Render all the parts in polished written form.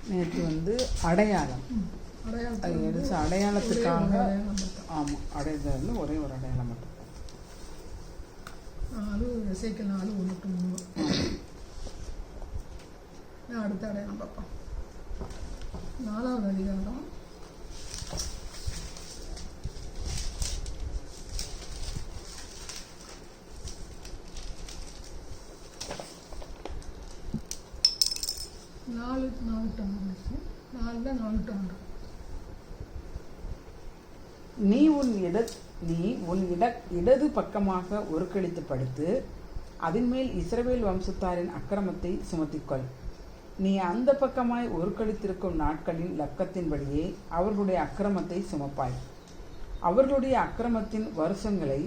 நேற்று வந்து அடையாளம் அடையாளத்துக்காக ஆமாம் அடையாளம் ஒரே ஒரு அடையாளம் மட்டும் அது இசைக்கு 4:1-3 அடுத்த அடையாளம் பார்ப்போம். 4வது அதிகாரம் 4:4-6. நீ உன் இடது பக்கமாக ஒரு கழித்து படுத்து அதன் மேல் இஸ்ரவேல் வம்சத்தாரின் அக்கிரமத்தை சுமத்திக்கொள். நீ அந்த பக்கமாய் ஒரு கழித்திருக்கும் நாட்களின் லக்கத்தின்படியே அவர்களுடைய அக்கிரமத்தை சுமப்பாய். அவர்களுடைய அக்கிரமத்தின் வருஷங்களை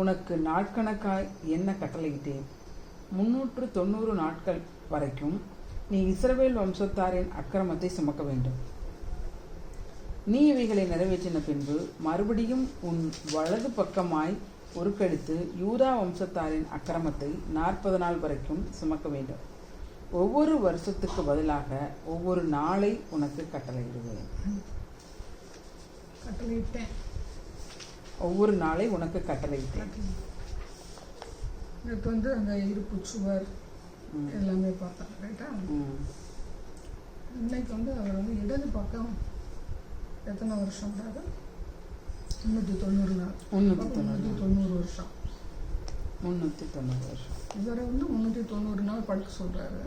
உனக்கு நாட்கணக்காய் என்ன கட்டளையிட்டேன். 390 நாட்கள் வரைக்கும் நீ இஸ்ரவேல் வம்சத்தாரின் அக்கிரமத்தை சுமக்க வேண்டும். நீ இவைகளை நிறைவேற்றின பின்பு மறுபடியும் உன் வலது பக்கமாய் ஒரு கழித்து யூதா வம்சத்தாரின் அக்கிரமத்தை 40 நாள் வரைக்கும் சுமக்க வேண்டும். ஒவ்வொரு வருஷத்துக்கு பதிலாக ஒவ்வொரு நாளை உனக்கு கட்டளையிடுவேன். ஒவ்வொரு நாளை உனக்கு கட்டளையிட்டேன். எனக்கு வந்து அந்த இருப்பு சுவர் எல்லாமே பார்த்தாங்க ரைட்டா. இன்னைக்கு வந்து அவர் வந்து இடது பக்கம் எத்தனை வருஷம் 390 நாள் 390 வருஷம் 390 வருஷம் இவரை வந்து 390 நாள் படுக்க சொல்றாரு.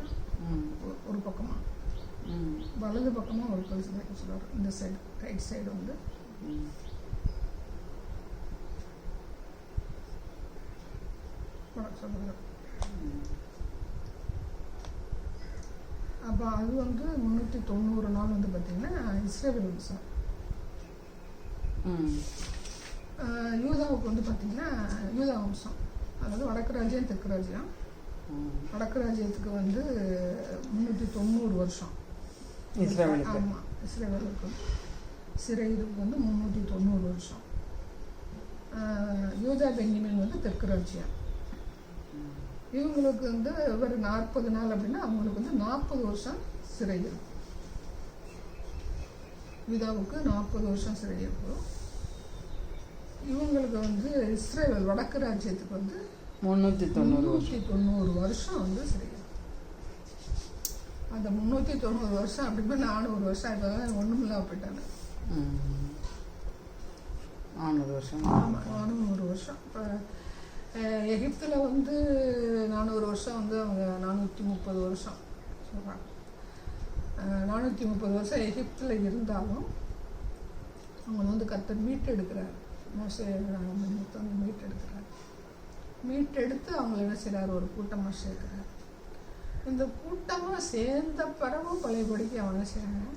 ஒரு பக்கமா வலது பக்கமா ஒரு படுக்க சொல்றாரு. இந்த சைடு ரைட் சைடு வந்து படுக்க சொல்றாரு. அப்போ அது வந்து 390 நாள் வந்து பார்த்தீங்கன்னா இஸ்ரவேல் வம்சம். யூதாவுக்கு வந்து பார்த்தீங்கன்னா யூதா வம்சம், அதாவது வடக்கு ராஜ்யம் தெற்கு ராஜ்யம். வடக்கு ராஜ்யத்துக்கு வந்து 390 வருஷம். ஆமாம், இஸ்ரவேலுக்கு சிறைக்கு வந்து 390 வருஷம். யூதா பென்யமீன் வந்து தெற்கு ராஜ்யம். இவங்களுக்கு வந்து ஒரு 40 நாள் அப்படின்னா அவங்களுக்கு வந்து 40 வருஷம் சிறை இருக்கும். யூதாவுக்கு 40 வருஷம் சிறை இருக்கும். இவங்களுக்கு வந்து இஸ்ரேல் வடக்கு ராஜ்யத்துக்கு வந்து 390 வருஷம் வந்து சிறை இருக்கும். அந்த 390 வருஷம் அப்படின்னா 400 வருஷம் இப்போ ஒன்றுமில்லாம போயிட்டாங்க. 400 வருஷம். ஆமாம், 400 வருஷம். இப்போ எகிப்தில் வந்து 400 வருஷம் வந்து அவங்க 430 வருஷம் சொல்கிறாங்க. 430 வருஷம் எகிப்தில் இருந்தாலும் அவங்க வந்து கர்த்தர் மீட்டெடுக்கிறார். மோசே வந்து மீட்டெடுத்து அவங்கள என்ன செய்கிறார், ஒரு கூட்டமாக சேர்க்கிறார். இந்த கூட்டமாக சேர்ந்த பிறகும் பழையபடிக்கு அவங்க செய்கிறாங்க,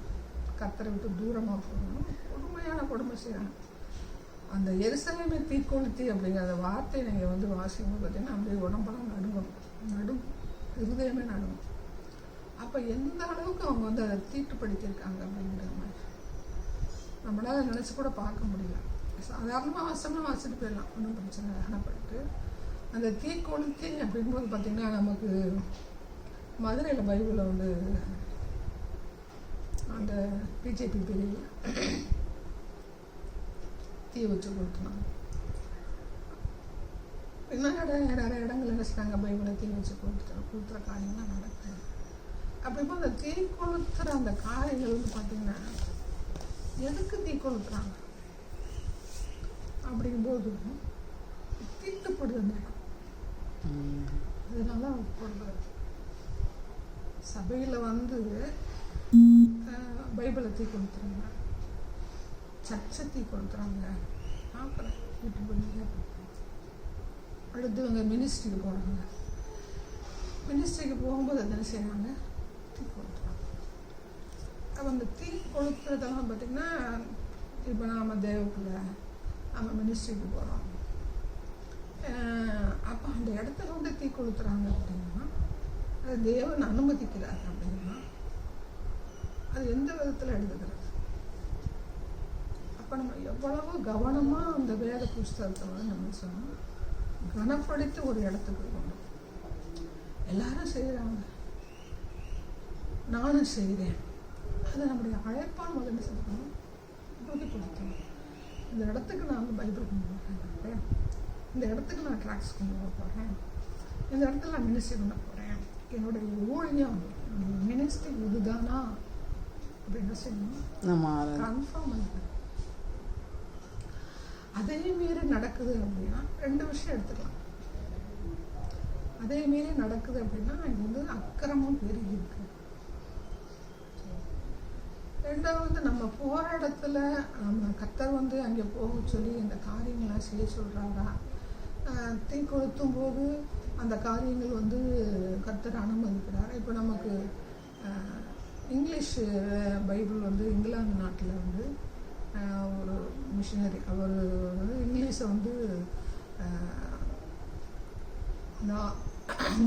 கர்த்தரை விட்டு தூரமாக போகணும், கொடுமையான கொடுமை செய்கிறாங்க. அந்த எருசலேமை தீக்கொளுத்தி அப்படிங்கிற வார்த்தை நீங்கள் வந்து வாசிக்கும்போது பார்த்தீங்கன்னா அப்படியே உடம்பெல்லாம் நடுங்கும், இருதயமே நடுங்கும். அப்போ எந்த அளவுக்கு அவங்க வந்து அதை தீட்டுப்படுத்தியிருக்காங்க அப்படிங்கிற மாதிரி நம்மளால் நினச்சி கூட பார்க்க முடியல. சாதாரணமாக வசமாக வாசிட்டு போயிடலாம், ஒன்றும் பிரச்சனை காணப்பட்டு. அந்த தீக்கொளுத்தி அப்படிங்கும்போது பார்த்திங்கன்னா நமக்கு மதுரையில் பைபிளில் வந்து அந்த பிஜேபி பிரிவில் தீ வச்சு கொடுத்துனாங்க. இன்னும் நிறைய இடங்கள் என்ன செய்றாங்க, பைபிளை தீ வச்சு கொடுத்துற காரியங்கள்லாம் நடக்குது. அப்படிப்போ அந்த தீ கொளுத்துற அந்த காரியங்கள் வந்து பார்த்தீங்கன்னா எதுக்கு தீ கொளுத்துறாங்க அப்படிங்கும்போது தீட்டுப்படுது. அதனால போடுறது சபையில் வந்து பைபிளை தீ கொளுத்துறாங்க, சர்ச்சை தீ கொளுத்துறாங்க. பார்க்குறேன் வீட்டு அடுத்து இவங்க மினிஸ்ட்ரிக்கு போகிறாங்க. மினிஸ்ட்ரிக்கு போகும்போது என்ன செய்கிறாங்க, தீ கொளுத்துறாங்க. அப்போ அந்த தீ கொளுத்துறதெல்லாம் பார்த்திங்கன்னா இப்போ நாம் தேவக்குள்ள நம்ம மினிஸ்ட்ரிக்கு போகிறோம். அப்போ அந்த இடத்துல வந்து தீ கொளுத்துறாங்க அப்படின்னா அது தேவன் அனுமதிக்கிறார் அப்படின்னா அது எந்த விதத்தில் எடுத்துக்கிறது. அப்போ நம்ம எவ்வளவு கவனமாக அந்த வேத புஸ்தகத்தை வந்து நம்ம சொன்னோம் கனப்படுத்தி ஒரு இடத்துக்கு கொண்டு எல்லாரும் செய்கிறாங்க. நானும் செய்கிறேன். அதை நம்முடைய அழைப்பான் முதல்ல என்ன செஞ்சுக்கணும், உறுதிப்படுத்தணும். இந்த இடத்துக்கு நான் வந்து பைபிள் கொண்டு போகிறேன், இந்த இடத்துக்கு நான் ட்ராக்ஸ் கொண்டு போக போகிறேன், இந்த இடத்துல நான் மினிஸ்ட்ரி பண்ண போகிறேன், என்னுடைய ஊழியம் மினிஸ்ட்ரி இதுதானா அப்படின்னு செய்யணும், கன்ஃபார்ம் பண்ணணும். அதே மீறி நடக்குது அப்படின்னா 2 விஷயம் எடுத்துக்கலாம். அதே மீறி நடக்குது அப்படின்னா இங்கே வந்து அக்கிரமம் பெருகி இருக்கு. 2வது, நம்ம போகிற இடத்துல நம்ம கர்த்தர் வந்து அங்கே போக சொல்லி இந்த காரியங்கள்லாம் செய்ய சொல்கிறாரா, தீ கொளுத்தும் போது அந்த காரியங்கள் வந்து கர்த்தர் அனுமதிக்கிறார். இப்போ நமக்கு இங்கிலீஷ் பைபிள் வந்து இங்கிலாந்து நாட்டில் வந்து ஒரு மிஷினரி அவர் வந்து இங்கிலீஷை வந்து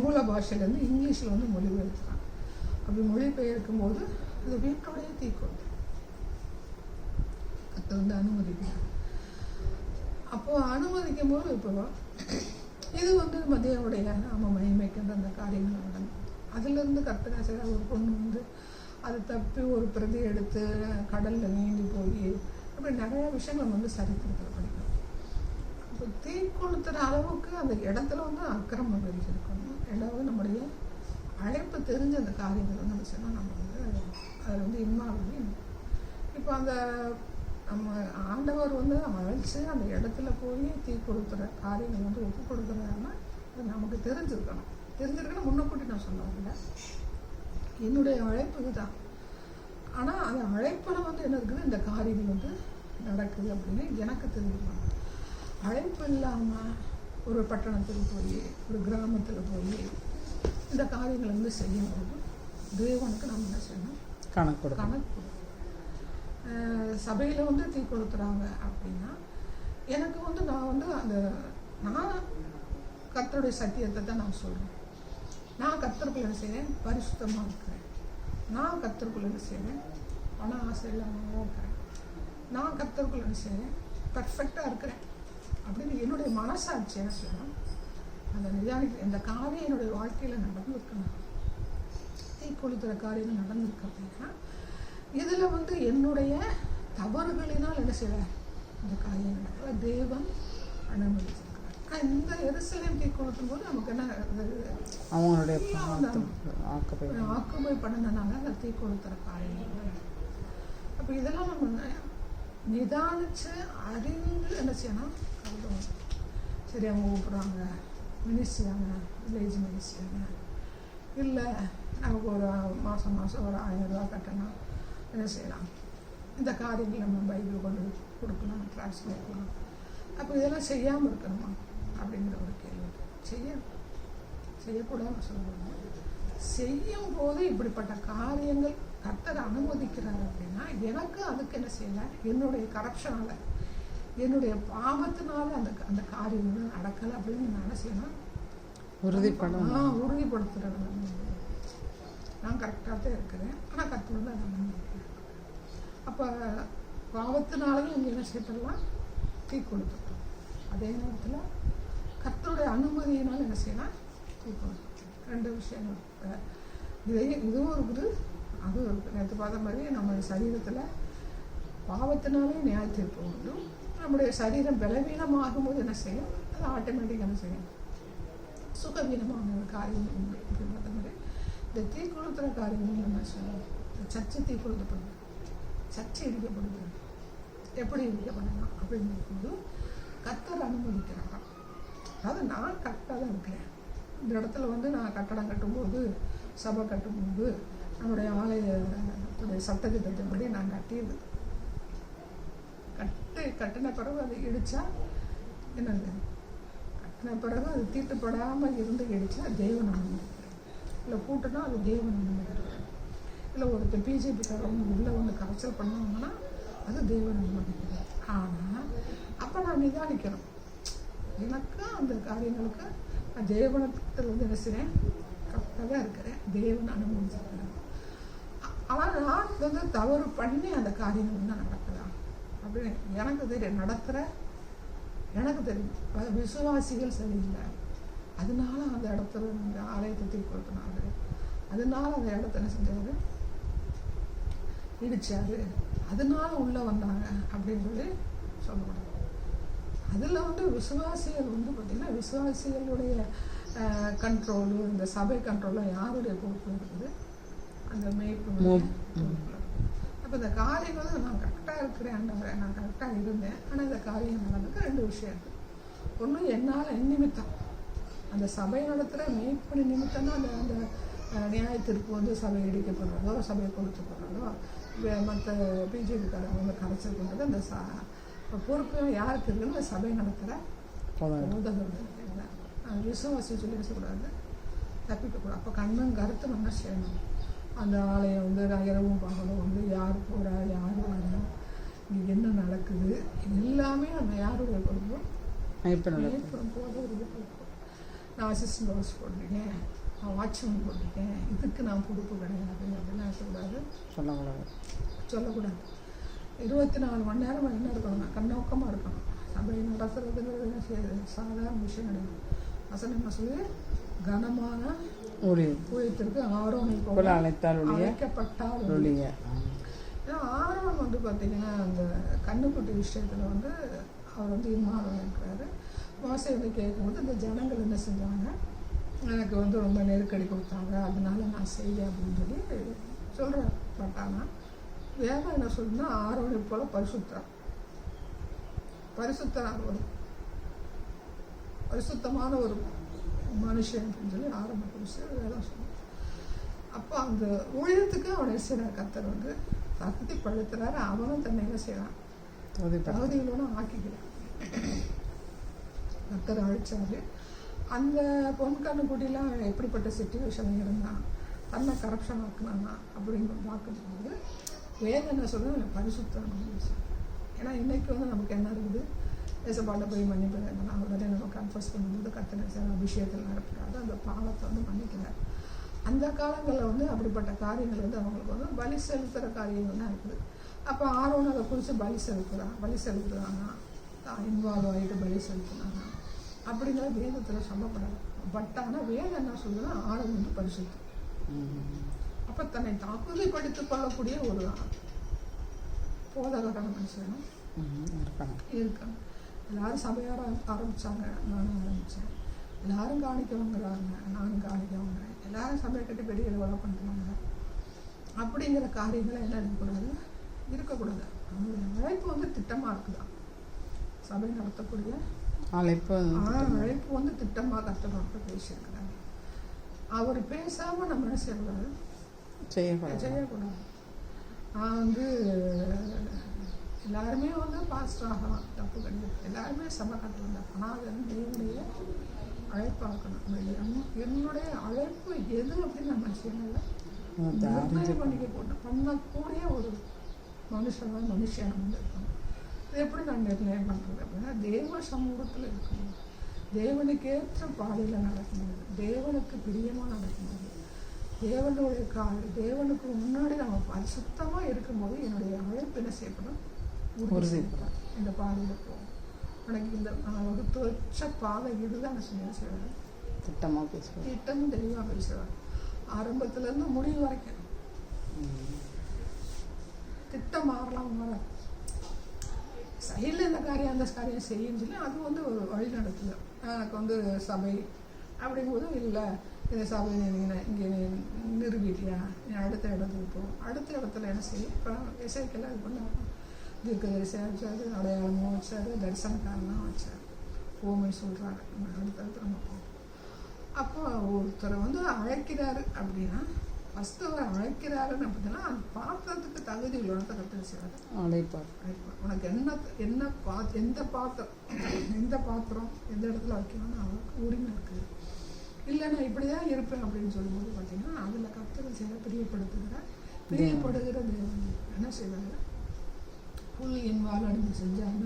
மூல பாஷையிலேருந்து இங்கிலீஷில் வந்து மொழிபெயர்க்கிறாங்க. அப்படி மொழிபெயர்க்கும் போது அது வீட்டோடைய தீக்கொண்டு கர்த்தர் வந்து அனுமதிக்கிறார். அப்போது அனுமதிக்கும் போது இப்போ இது வந்து மதியாவுடைய நம்ம மகிமைக்கின்ற அந்த காரியங்கள் நடக்கும். அதுலேருந்து கர்த்தராசிரியர் ஒரு பொண்ணு வந்து அது தப்பி ஒரு பிரதி எடுத்து கடலில் நீந்தி போய் அப்படி நிறையா விஷயங்கள் வந்து சரித்திரத்தில் படிக்கணும். இப்போ தீ கொளுத்துற அளவுக்கு அந்த இடத்துல வந்து அக்கிரமம் இருக்கணும். 2வது, நம்முடைய அழைப்பு தெரிஞ்ச அந்த காரியங்கள் வந்து நம்ம சொன்னால் நம்ம வந்து அதில் வந்து இன்வால்வ். இப்போ அந்த நம்ம ஆண்டவர் வந்து அழைச்சி அந்த இடத்துல போய் தீ கொடுக்குற காரியங்கள் வந்து ஒப்பு கொடுக்குறாருன்னா அது நமக்கு தெரிஞ்சிருக்கணும். முன்னக்கூட்டி நான் சொல்ல வரல, என்னுடைய அழைப்பு இதுதான். ஆனால் அந்த அழைப்பில் வந்து என்ன இருக்குது, இந்த காரியங்கள் வந்து நடக்குது அப்படின்னு எனக்கு தெரிஞ்சுக்கணும். அழைப்பு இல்லாமல் ஒரு பட்டணத்தில் போய் ஒரு கிராமத்தில் போய் இந்த காரியங்களை வந்து செய்யும்போது தேவனுக்கு நம்ம என்ன செய்யணும், கணக்கு. சபையில் வந்து தீ கொடுக்குறாங்க அப்படின்னா எனக்கு வந்து நான் வந்து நான் கர்த்தருடைய சத்தியத்தை தான் நான் சொல்கிறேன். நான் கர்த்தருக்குள்ள என்ன செய்கிறேன், பரிசுத்தமாக இருக்கிறேன். நான் கர்த்தருக்குள்ள என்ன செய்கிறேன், பண ஆசை இல்லாமல் இருக்கிறேன். நான் கர்த்தருக்குள்ள என்ன செய்கிறேன், பர்ஃபெக்டாக இருக்கிறேன் அப்படின்னு என்னுடைய மனசாட்சி என்ன செய்யணும், அந்த நிதானிக்க இந்த காரியம் என்னுடைய வாழ்க்கையில் நடந்திருக்கணும். தீ கொளுத்துற காரியங்கள் நடந்திருக்கு அப்படின்னா இதில் வந்து என்னுடைய தவறுகளினால் என்ன செய்வேன், இந்த காரியம் நடக்கல, தேவன் அனுமதிச்சிருக்கிறார். இந்த எருசலேம் தீ கொளுத்தும் போது நமக்கு என்ன அவங்களுடைய ஆக்குமை பண்ணனால அந்த தீ கொளுத்துற காரியங்கள். அப்போ இதெல்லாம் நம்ம நிதானிச்சு அறிந்து என்ன செய்யணும், கருதுவோம். சரி, அவங்க கூப்பிட்றாங்க மினிஸ்ட்ரியாங்க, வில்லேஜ் மினிஸ்ட்ரியாங்க, இல்லை நமக்கு ஒரு மாதம் ஒரு 1000 ரூபா கட்டணும், என்ன செய்யலாம், இந்த காரியங்கள் நம்ம பைபிள் கொண்டு கொடுக்கலாம், டிரான்ஸ்லேட் பண்ணலாம். அப்போ இதெல்லாம் செய்யாமல் இருக்கணுமா அப்படிங்கிற ஒரு கேள்வி. செய்யக்கூடாதுன்னு சொல்லுவாங்க. செய்யும் போது இப்படிப்பட்ட காரியங்கள் கர்த்தர் அனுமதிக்கிறார் அப்படின்னா எனக்கு அதுக்கு என்ன செய்யலை, என்னுடைய கரப்ஷனால் என்னுடைய பாவத்தினால அந்த காரியங்கள் நடக்கலை அப்படின்னு நான் என்ன செய்யணும், உறுதிப்படுத்துறது. நான் கரெக்டாக தான் இருக்கிறேன், ஆனால் கர்த்தர் தான் அதை அப்போ பாவத்தினாலையும் இங்கே என்ன செய்யலாம், தீ கொடுத்துட்டோம். அதே நேரத்தில் கர்த்தருடைய அனுமதியினால் என்ன செய்யலாம், தீ கொடுத்துட்டோம். 2 விஷயங்கள் இதுவும் இருக்குது, அதுவும் இருக்குது. நேற்று பார்த்த மாதிரி நம்ம சரீரத்தில் பாவத்தினாலே நியாய தீர்ப்பு உண்டு. நம்முடைய சரீரம் பலவீனமாகும் போது என்ன செய்யும், அது ஆட்டோமேட்டிக்காக என்ன செய்யும், சுகவீனமான ஒரு காரியம் உண்டு. இப்படி பார்த்த மாதிரி இந்த தீ கொளுத்துற காரியங்கள் என்ன செய்யணும், சர்ச்சை தீ கொளுத்தப்படுது, சர்ச்சை இடிக்கப்படுது. எப்படி இடிக்கப்படலாம் அப்படின்னு இருக்கும்போது கர்த்தர் அனுமதிக்கிறாங்க. அதாவது நான் கரெக்டாக தான் இருக்கிறேன். இந்த இடத்துல வந்து நான் கட்டடம் கட்டும்போது, சபை கட்டும்போது நம்முடைய ஆலயத்துடைய சட்டத்திட்டத்தின்படி நான் கட்டின பிறகு அதை இடித்தா என்னது, கட்டின பிறகு அது தீட்டுப்படாமல் இருந்து இடித்தா தேவன் அனுமதிக்கிறார். இல்லை கூட்டுனா அது தேவன் அனுமதிக்கிறார். இல்லை ஒருத்தர் பிஜேபிக்காரவங்க உள்ளே வந்து கரைச்சல் பண்ணுவாங்கன்னா அது தேவன் அனுமதிக்கிறார். ஆனால் அப்போ நான் நிதானிக்கணும், எனக்கு அந்த காரியங்களுக்கு நான் தேவனத்தில் வந்து என்ன செய்கிறேன், கரெக்டாக தான் இருக்கிறேன், தேவன் அனுமதிச்சிருக்கிறேன். ஆனால் நான் வந்து தவறு பண்ணி அந்த காரியங்கள் வந்து நடக்கலாம் அப்படின்னு எனக்கு தெரியும், நடத்துகிற எனக்கு தெரியும். விசுவாசிகள் சரியில்லை, அதனால அந்த இடத்துல ஆலயத்தை தீ கொடுத்தினாரு, அதனால அந்த இடத்த என்ன செஞ்சாரு, இடிச்சாரு, அதனால உள்ளே வந்தாங்க அப்படின்னு சொல்லி சொல்லக்கூடாது. அதில் வந்து விசுவாசிகள் வந்து பார்த்திங்கன்னா விசுவாசிகளுடைய கண்ட்ரோலு, இந்த சபை கண்ட்ரோலில் யாருடைய பொறுப்பு இருக்குது? அந்த மேய்ப்பு பொறுப்பில். அப்போ இந்த காரியங்கள் நான் கரெக்டாக இருக்கிறேன், நான் கரெக்டாக இருந்தேன், ஆனால் இந்த காரியம் நடந்தது 2 விஷயம் இருக்குது. ஒன்று என்னால் என் நிமித்தம், அந்த சபை நடத்துகிற மேய்ப்பணி நிமித்தம் தான் அந்த நியாயத்திற்கு வந்து சபை இடிக்கப்படுறதோ, சபையை கொடுத்துப்படுறதோ, மற்ற பிஜேபிக்காரங்க வந்து கரைச்சல் பண்ணுறது, அந்த பொறுப்பு யாருக்கு இருக்குன்னு இந்த சபை நடத்துகிற போதகர்கள். விசுவாசி சொல்லி பேசக்கூடாது, தப்பிக்கக்கூடாது. அப்போ கண்ணும் கருத்து என்ன செய்யணும்? அந்த ஆலயம் வந்து இரவும் பகலும் வந்து யார் போகிறா, யார் வரா, இங்கே என்ன நடக்குது, இது எல்லாமே நம்ம யாருடைய பொறுப்பு? போதவருடைய பொறுப்பு. நான் அசிஸ்டன்ட் ஹவுஸ் போட்டிருக்கேன், நான் வாட்ச்மேன் போட்டிருக்கேன், இதுக்கு நான் பொறுப்பு கிடையாது அப்படின்னு சொல்லக்கூடாது. 24 மணி நேரம் என்ன இருக்கணும்? கண்ணோக்கமாக இருக்கணும். சபை நடத்துறதுங்கிறது சாதாரண விஷயம் கிடையாது. வசனம் என்ன சொல்லி? கனமான ஊழியத்திற்கு ஆரோனை போல அழைக்கப்பட்டால். ஏன்னா ஆரோன் வந்து பார்த்தீங்கன்னா அந்த கண்ணுக்குட்டி விஷயத்தில் வந்து அவர் வந்து இன்வால்வ் இருக்கிறாரு. மோசே வந்து கேட்கும்போது இந்த ஜனங்கள் என்ன செஞ்சாங்க, எனக்கு வந்து ரொம்ப நெருக்கடி கொடுத்தாங்க, அதனால நான் செய்ய அப்படின்னு சொல்லி சொல்கிறேன். பட் ஆனால் வேதம் என்ன சொல்லுன்னா ஆரோனை போல பரிசுத்தமான ஒரு மனுஷன் அப்படின்னு சொல்லி ஆரம்ப புதுசு வேதம் சொல்லுவோம். அப்போ அந்த ஊழியத்துக்கு அவனை செய்கிறார் கர்த்தர் வந்து தகுதிப்படுத்துறாரு. அவனும் தன்னை என்ன செய்யறான்? தகுதிகளோட ஆக்கிக்கிறான். கர்த்தர் அழைச்சாரு. அந்த பொன்கண்ணுக்குட்டிலாம் எப்படிப்பட்ட சிச்சுவேஷன் இருந்தான், தன்னை கரப்ஷன் ஆக்குனானா அப்படின்னு பார்க்கும்போது வேதம் என்ன சொல்றது? பரிசுத்தம். ஏன்னா இன்னைக்கு வந்து நமக்கு என்ன இருக்குது? ஏசப்பாட்ட போய் மன்னிப்பு வேண்டாம், உடனே நம்ம கன்ஃபர்ஸ் பண்ணும்போது கர்த்தனை அபிஷேகத்தில் நடக்கிறாரு, அந்த பாவத்தை வந்து மன்னிக்கிறார். அந்த காலங்களில் வந்து அப்படிப்பட்ட காரியங்கள் வந்து அவங்களுக்கு வந்து பலி செலுத்துகிற காரியங்கள் தான் இருக்குது. அப்போ ஆரோன் அதை குறித்து பலி செலுத்துறாங்க, இன்வால்வ் ஆகிட்டு பலி செலுத்துனாங்க அப்படிங்கிற வேதத்தில் சொல்லப்படாது. பட் ஆனால் வேதம் என்ன சொல்லுதுன்னா ஆரோன் வந்து பரிசுத்தம். அப்போ தன்னை தகுதிப்படுத்திக் கொள்ளக்கூடிய ஒரு போதகரான மனுஷனும் இருக்கணும். எல்லாரும் சபையார ஆரம்பித்தாங்க, நானும் ஆரம்பித்தேன். எல்லாரும் காணிக்க வாங்குறாங்க, நானும் காணிக்க வாங்குறேன். எல்லாரும் சபையை கட்டி பெரிய வேலை பண்ணுறாங்க அப்படிங்கிற காரியங்களை என்ன இருக்கக்கூடாது. அவங்களுடைய அழைப்பு வந்து திட்டமாக இருக்குதா? சபை நடத்தக்கூடிய அழைப்பு வந்து திட்டமாக கற்றுக்கொண்டு பேசியிருக்கிறாங்க. அவர் பேசாமல் நம்ம என்ன செய்யக்கூடாது. நான் வந்து எல்லாருமே வந்து பாஸ்டர் ஆகலாம், தப்பு கிடையாது. எல்லாருமே சபை கட்டலாம். ஆனால் அது வந்து தேவனுடைய அழைப்பாக்கணும். என்னுடைய அழைப்பு எது அப்படின்னு நம்ம செய்யணும் பண்ணக்கூடிய ஒரு மனுஷன் வந்து இருக்கணும். இது எப்படி நான் நிர்ணயம் பண்ணுறது அப்படின்னா, தேவ சமூகத்தில் இருக்கணும், தேவனுக்கு ஏற்ற பாதையில் நடக்கணும், தேவனுக்கு பிரியமாக நடக்கணும், தேவனுடைய தேவனுக்கு முன்னாடி நம்ம பரிசுத்தமாக இருக்கும்போது என்னுடைய அழைப்பு என்ன செய்யப்படும்? உறுதிப்படும். இந்த பாதையில் போகும். எனக்கு இந்த வகுத்து வச்ச பாதை இதுதான் நான் செய்வார். திட்டமும் தெளிவாக பேசுவார். ஆரம்பத்துலேருந்து முடிவு வரைக்கும் திட்டம் மாறலாம். சைடில் இந்த காரியம் அந்த காரியம் செய்யும் சொல்லி அது வந்து ஒரு வழி நடத்துது. எனக்கு வந்து சபை அப்படிங்கும்போது இல்லை, இந்த சபை இங்கே நிறுவிட்டியா, நீ அடுத்த இடத்துக்கு போ. அடுத்த இடத்துல என்ன செய்யும்? இப்போ இசைக்கெல்லாம் இது பண்ண தீர்க்கதரிசியாக வச்சார், அடையாளமும் வச்சார், தரிசனக்காரனாக வச்சார், ஓமை சொல்கிறாரு. அடுத்தடுத்து நம்ம போவோம். அப்போ ஒருத்தரை வந்து அழைக்கிறாரு அப்படின்னா ஃபஸ்ட்டு அவர் அழைக்கிறாருன்னு அப்படின்னா அந்த பாத்திரத்துக்கு தகுதி உள்ளவனத்தை கற்று செய்வார். அழைப்பார். உனக்கு எந்த பாத்திரம் எந்த இடத்துல வைக்கணும்னு அவருக்கு உரிமை இருக்குது. இல்லை நான் இப்படி தான் இருப்பேன் அப்படின்னு சொல்லும்போது பார்த்தீங்கன்னா அதில் கர்த்தர் செய்ய பிரியப்படுத்துகிற தேவன் என்ன செய்வார்? புல் இன்வால்வ் அடிமை செஞ்சாங்க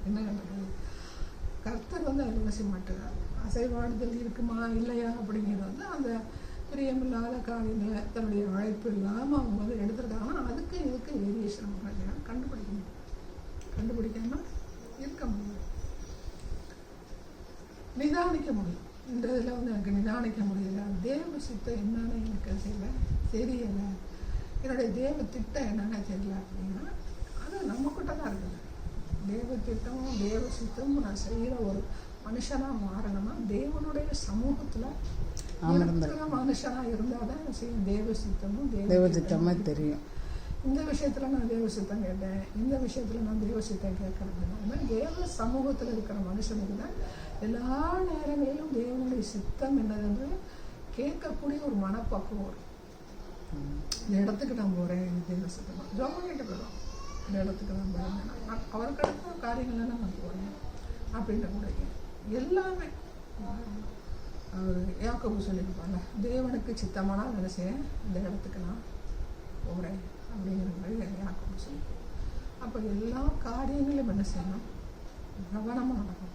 என்ன கண்டது? கர்த்தர் வந்து அதில் என்ன செய்ய மாட்டார். அசைவாடுதல் இருக்குமா இல்லையா அப்படிங்கிறது வந்து அந்த பிரியமில்லாத காரியங்களை தன்னுடைய அழைப்பு இல்லாமல் அவங்க வந்து எடுத்துருக்காங்கன்னா அதுக்கு இதுக்கு வேரியேஷன் கண்டுபிடிக்காம இருக்க முடியும், நிதானிக்க முடியும். இந்த இதில் வந்து எனக்கு நிதானிக்க முடியல, தேவ சித்தம் என்னன்னு எனக்கு தெரியலை, என்னுடைய தேவ திட்டம் என்னென்ன தெரியல அப்படின்னா அது நம்மக்கிட்ட தான் இருக்குது. தேவ திட்டமும் தேவ சித்தமும் நான் செய்கிற ஒரு மனுஷனாக மாறணுமா தேவனுடைய சமூகத்தில் மனுஷனாக இருந்தால் தான் செய்யும் தேவ சித்தமும் தேவ திட்டமாக தெரியும். இந்த விஷயத்தில் நான் தேவ சித்தம் கேட்டேன், இந்த விஷயத்தில் நான் தேவ சித்தம் கேட்கறது. அது மாதிரி தேவ சமூகத்தில் இருக்கிற மனுஷனுக்கு தான் எல்லா நேரங்களிலும் தேவனுடைய சித்தம் என்னதுன்னு கேட்கக்கூடிய ஒரு மனப்பக்குவம் வரும். இந்த இடத்துக்கு நான் போகிறேன், இது தேவ சித்தமாக ஜோம் பண்ணிட்டு போயிடும். இந்த இடத்துக்கு நான் போகிறேன், அவருக்கு அடுத்த காரியங்கள் நான் போகிறேன் அப்படின்ற கூட எல்லாமே அவர் யாக்கோபு சொல்லியிருப்பாங்க, தேவனுக்கு சித்தமானால் என்ன செய்யேன், இந்த இடத்துக்கு நான் போகிறேன் அப்படிங்கிற மாதிரி யாக்கோபு சொல்லி. அப்போ எல்லா காரியங்களும் என்ன செய்யணும், கவனமாக நடக்கும்.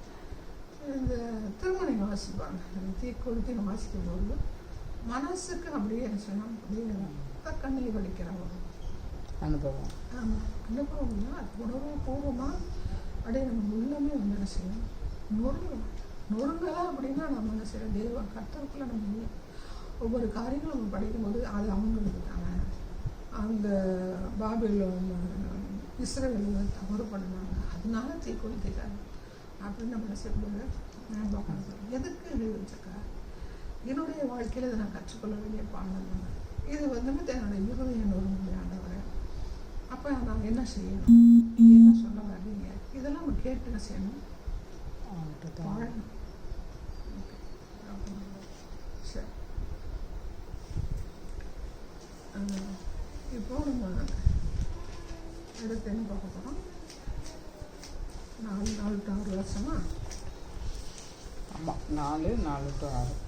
இந்த திருமணம் வாசிப்பாங்க, தீக்கொளுத்தி வாசிக்கும் போது மனசுக்கு அப்படியே என்ன செய்யணும், அப்படியே கண்ணீர் வலிக்கிற ஒரு அனுபவம். ஆமாம், அனுபவம் இல்லை, அது உணர்வு பூர்வமாக அப்படியே நம்ம உள்ளமே வந்து என்ன செய்யணும், நொறுங்கலாம் அப்படின்னா நம்ம என்ன செய்யணும், தேவ கர்த்தருக்குள்ள நம்ம இல்லை. ஒவ்வொரு காரியங்களும் நம்ம படிக்கும்போது அது அவங்களுக்கு தானே. அந்த பாபிலோன் இஸ்ரவேல் தவறு பண்ணாங்க, அதனால தீக்கொளுத்திட்டாங்க அப்படின்னு நம்ம செய்யும்போது நான் பார்க்கணும், எதுக்கு எழுதி வச்சிருக்கா, என்னுடைய வாழ்க்கையில் இதை நான் கற்றுக்கொள்ள வேண்டிய பாடம் தான். இது வந்து என்னோட இருதயம் நொறுங்குது ஆண்டவரே. அப்போ நான் என்ன செய்யணும், நீங்கள் என்ன சொல்ல வர்றீங்க, இதெல்லாம் நம்ம கேட்டு என்ன செய்யணும், வாழணும். சரி, இப்போ நம்ம அடுத்து என்ன பார்க்க போகிறோம், 4 to 6 வருஷமா. ஆமாம், 4 to 6.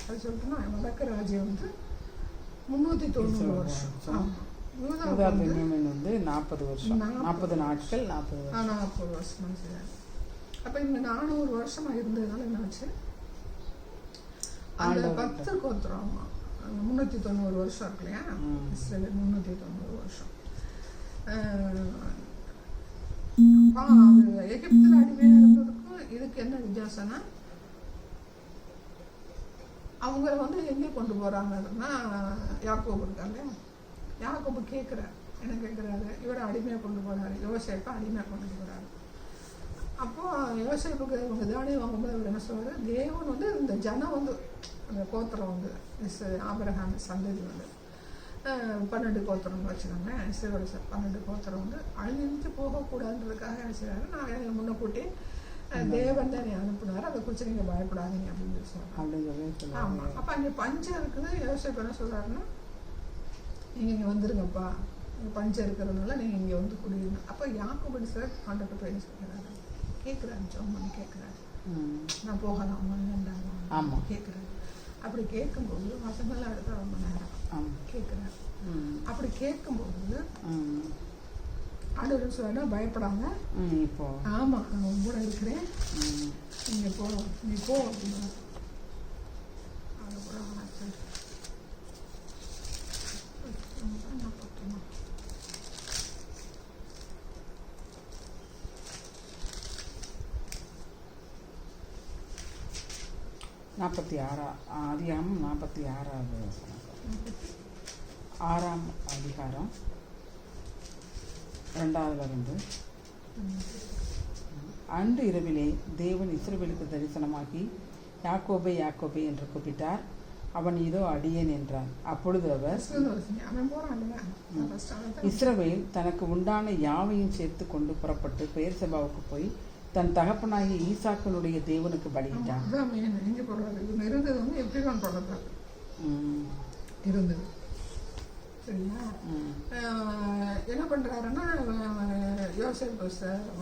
அது சொல்லிட்டுனா வடக்கு ராஜ்யம் வந்து 390 வருஷம். ஆமாம், பென்யமீன் வந்து 40 வருஷம், 40 நாட்கள், 40 வருஷமா செய்யாது. அப்போ இங்கே 400 வருஷமாக இருந்ததுனால என்னாச்சு, அந்த 10 கோத்திரம் 390 வருஷம் இருக்கு இல்லையா, 390 வருஷம். எகிப்தில் அடிமையாக இருந்ததுக்கும் இதுக்கு என்ன வித்தியாசம்னா, அவங்கள வந்து எங்கே கொண்டு போகிறாங்கன்னா, யாக்கோபு இருக்கார் இல்லையா, யாக்கோபு கேட்குறாரு, என்ன கேட்குறாரு, இவரை அடிமையாக கொண்டு போகிறாரு, யோசேப்பை அடிமையாக கொண்டு போகிறாரு. அப்போது யோசேப்புக்கு இவங்க தானே வாங்கும்போது அவர் என்ன சொல்கிறார், தேவன் வந்து இந்த ஜனம் வந்து அந்த கோத்திரம் வந்து ஆபிரகாம் சந்ததி வந்து 12 கோத்திரம்னு வச்சுக்கோங்க, இஸ்ரவேல் 12 கோத்திரம் வந்து அழிஞ்சு போகக்கூடாதுன்றதுக்காக என்ன செய்கிறாரு, நான் முன்னக்கூட்டி தேவன் தான் அனுப்புனார், அதை குறித்து நீங்கள் பயப்படாதீங்க அப்படின்னு சொல்லுவாங்க. ஆமாம், அப்போ அங்கே பஞ்சம் இருக்குது. யோசேப்பு என்ன சொல்கிறாருன்னா, நீங்கள் இங்கே வந்துருங்கப்பா, இங்கே பஞ்சம் இருக்கிறதுனால நீங்கள் இங்கே வந்து குடியிருங்க. அப்போ யாக்கோபு சார் ஆண்டவர்கிட்ட போய் என்ன சொல்கிறாரு, கேட்குறாரு, ஜெபம் பண்ணி கேட்குறாரு, நான் போகலாம் வேண்டாமா கேட்குறாரு. அப்படி கேட்கும்போது வசமெல்லாம் எடுத்து ரொம்ப நேரம் கேட்குறாரு. அப்படி கேட்கும்போது ஆண்டவர் சொன்னா பயப்படாம, இப்போ ஆமாம் நான் உங்க கூட இருக்கிறேன், நீங்கள் போ, நீ போ அப்படின்னு. அது கூட ஆதியாகமம் 46வது வசனம், 6ஆம் அதிகாரம் 2வது. அன்று இரவிலே தேவன் இஸ்ரவேலுக்கு தரிசனமாகி, யாக்கோபே யாக்கோபே என்று கூப்பிட்டார். அவன் இதோ அடியேன் என்றான். அப்பொழுது அவர், இஸ்ரவேல் தனக்கு உண்டான யாவையும் சேர்த்து கொண்டு புறப்பட்டு பெயர்செபாவுக்கு போய் தன் தகப்பனாகிய ஈசாக்கினுடைய தேவனுக்கு பலியிட்டான். இருந்தது சரிங்களா. என்ன பண்ணுறாருன்னா, யோசேப்பு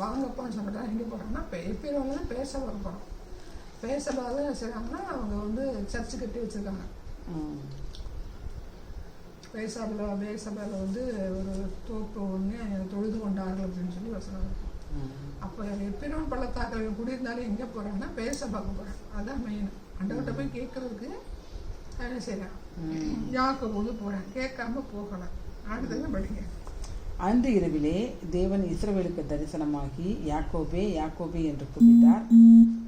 வாங்கப்பான்னு சொல்லிட்டா எங்கே போகிறாங்கன்னா, எப்பயும் பேச வர போகிறோம். பேசலாத செய்கிறாங்கன்னா அவங்க வந்து சர்ச்சு கட்டி வச்சுருக்காங்க. பேசபாவில் வந்து ஒரு தோப்பு ஒன்று தொழுது கொண்டார்கள் அப்படின்னு சொல்லி வசனம் இருக்கும். அப்போ எப்பயும் பள்ளத்தாக்கள் குடியிருந்தாலும் எங்கே போகிறாங்கன்னா பேச பார்க்க போகிறாங்க. அதுதான் மெயின். அண்டவர்கிட்ட போய் கேட்குறதுக்கு என்ன செய்யறான், யாக்கோபு வந்து போறான், கேட்காம போகல. அடுத்தது படிங்க. அன்று இரவிலே தேவன் இஸ்ரவேலுக்கு தரிசனமாகி யாக்கோபே யாக்கோபே என்று கூப்பிட்டார்.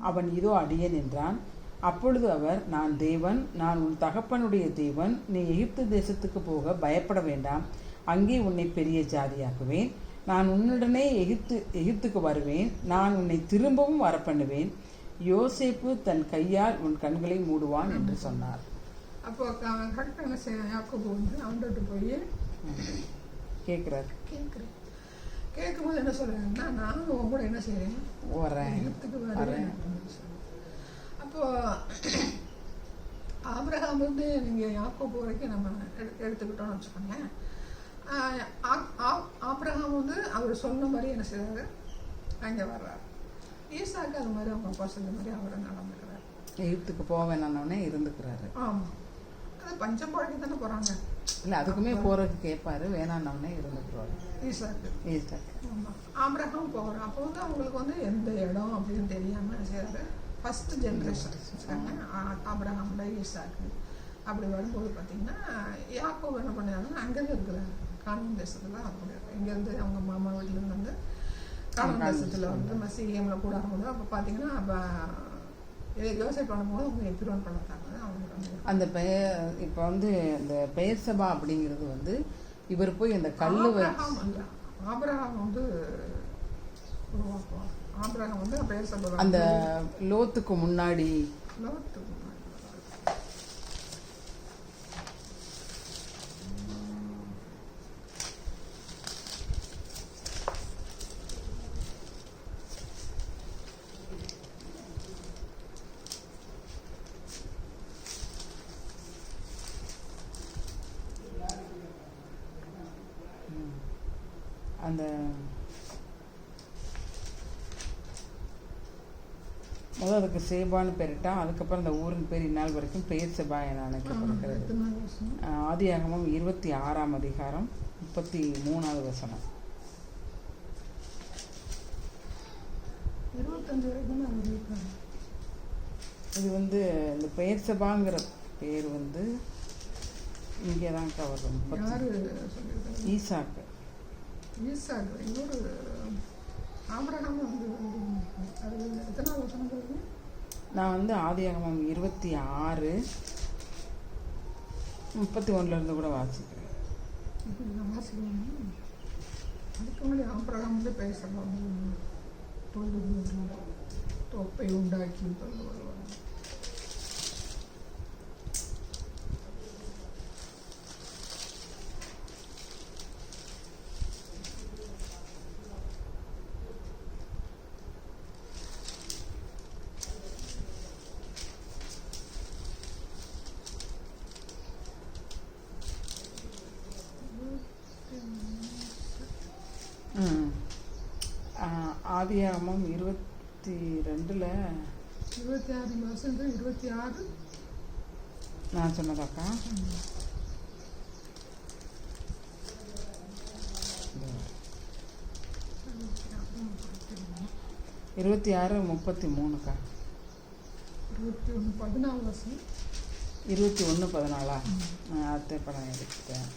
அவன் இதோ அடியேன் என்றான். அப்பொழுது அவர், நான் தேவன், நான் உன் தகப்பனுடைய தேவன். நீ எகிப்து தேசத்துக்கு போக பயப்பட வேண்டாம். அங்கே உன்னை பெரிய ஜாதியாக்குவேன். நான் உன்னுடனே எகிப்துக்கு வருவேன். நான் உன்னை திரும்பவும் வரப்பண்ணுவேன். யோசேப்பு தன் கையால் உன் கண்களை மூடுவான் என்று சொன்னார். அப்போ கரெக்டாக என்ன செய்ய, யாக்கோபு வந்து அவன்கிட்ட போய் கேட்குறாரு. கேட்கும்போது என்ன சொல்றாங்கன்னா, நானும் உன் கூட என்ன செய்யறேன், வரேன், எகிப்துக்கு வரேன். அப்போ ஆபிரகாம் வந்து நீங்க யாக்கோபு வரைக்கும் நம்ம எடுத்துக்கிட்டோம்னு வச்சுக்கோங்களேன். ஆபிரகாம் வந்து அவர் சொன்ன மாதிரி என்ன செய்யறாரு, அங்கே வர்றாரு. ஈசாக்கு அது மாதிரி அவங்க அப்பா சொன்ன மாதிரி அவரை நடந்துக்கிறாரு. எகிப்துக்கு போக வேணாம்னே இருந்துக்கிறாரு. ஆமாம், அது பஞ்சம் பழக்கி தானே போகிறாங்க. இல்லை, அதுக்குமே போகிறதுக்கு கேட்பாரு, வேணாம்னே இருந்துக்கிறாரு ஈசாக்கு. ஆமாம், ஆபிரகாம் போகிறான். அப்போ வந்து அவங்களுக்கு வந்து எந்த இடம் அப்படின்னு தெரியாமல் செய்யறாரு. ஃபர்ஸ்ட் ஜென்ரேஷன் வச்சுக்காங்க, ஆபிரகாம் ஈசாக்கு. அப்படி வரும்போது பார்த்தீங்கன்னா யாக்கோபு என்ன பண்ணாங்கன்னா அங்கேருந்து இருக்கிறாரு, கானான் தேசத்தில். இங்கேருந்து அவங்க மாமா வீட்டிலேருந்து வந்து கானான் தேசத்தில் வந்து மசீகேமில் கூட ஆகும்போது அப்போ பார்த்தீங்கன்னா அப்போ யோசேப்பு பண்ணும்போது அவங்க எப்பிரோன் பண்ணத்தாங்க. அந்த இப்போ வந்து இந்த பெயர்சபா அப்படிங்கிறது வந்து இவர் போய் அந்த கல்லு ஆபிரகாம் வந்து உருவாக்குவார். ஆபிரகாம் வந்து பெயர்சபா அந்த லோத்துக்கு முன்னாடி அந்த முதல் அதுக்கு சேபான்னு பேரிட்டான். அதுக்கப்புறம் அந்த ஊரின் பேர் இந்நாள் வரைக்கும் பெயர்சபா என அழைக்கப்படுகிறது. ஆதியாகமம் 26ஆம் அதிகாரம் 33வது வசனம். 25 வரைக்கும் இது வந்து இந்த பெயர்சபாங்கிற பேர் வந்து இங்கே தான் வரும். ஈசாக்கு இன்னொரு ஆபிரகாம் வந்து அது எத்தனாவது வசனம் சொல்லுங்க? நான் வந்து ஆதியாகமம் 26:31 கூட வாசிக்கிறேன். அதுக்கு முன்னாடி ஆபிரகாம் வந்து பேசலாம், தொப்பை உண்டாக்கி வருவாங்க. ஆதியாகமம் 22 26 நான் சொன்னதாக்கா. 26:33 21:14 அத்தை படம் எடுத்துட்டேன்.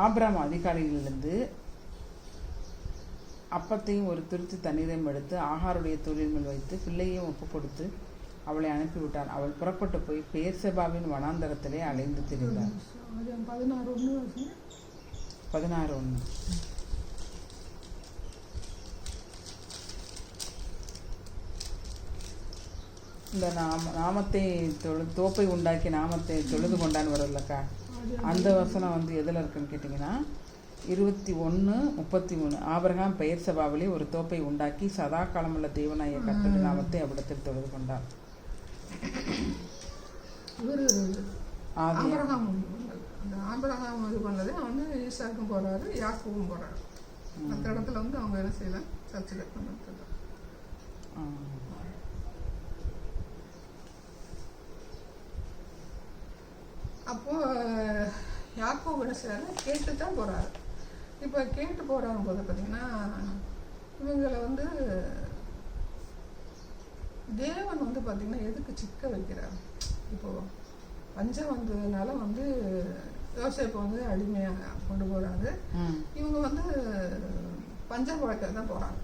ஆபிரகாம் அதிகாலையிலிருந்து அப்பத்தையும் ஒரு துருத்தி தண்ணீரையும் எடுத்து ஆகாருடைய தோளின் மேல் வைத்து பிள்ளையையும் ஒப்பு கொடுத்து அவளை அனுப்பிவிட்டார். அவள் புறப்பட்டு போய் பெயர்செபாவின் வனாந்தரத்திலே அலைந்து திரிந்தார். 16:1 இந்த நாமத்தை தோப்பை உண்டாக்கி நாமத்தை தொழுது கொண்டான்னு வரலக்கா. அந்த வசனம் வந்து எதில் இருக்குன்னு கேட்டிங்கன்னா 21:33. ஆபிரகாம் பெயர்செபாவிலே ஒரு தோப்பை உண்டாக்கி சதா காலமுள்ள தேவனாய கர்த்தருடைய நாமத்தை அவ்விடத்தில் தொழுது கொண்டார். ஆபிரகாம் இது பண்ணது வந்து ஈசாக்கும் போறாரு, யாக்கோபும் போறாரு. அந்த இடத்துல வந்து அவங்க என்ன செய்யலாம், சர்ச்சில் நடத்துது. அப்போ யாக்கோபு என்ன செய்யறாரு, கேட்டு தான் போறாரு. இப்போ கேட்டு போறாங்க போது பார்த்தீங்கன்னா இவங்களை வந்து தேவன் வந்து பார்த்தீங்கன்னா எதுக்கு சிக்க வைக்கிறார். இப்போ பஞ்சம் வந்ததுனால வந்து யோசேப்பு வந்து அடிமையாக கொண்டு போகிறாரு. இவங்க வந்து பஞ்சம் குறைக்க தான் போகிறாங்க.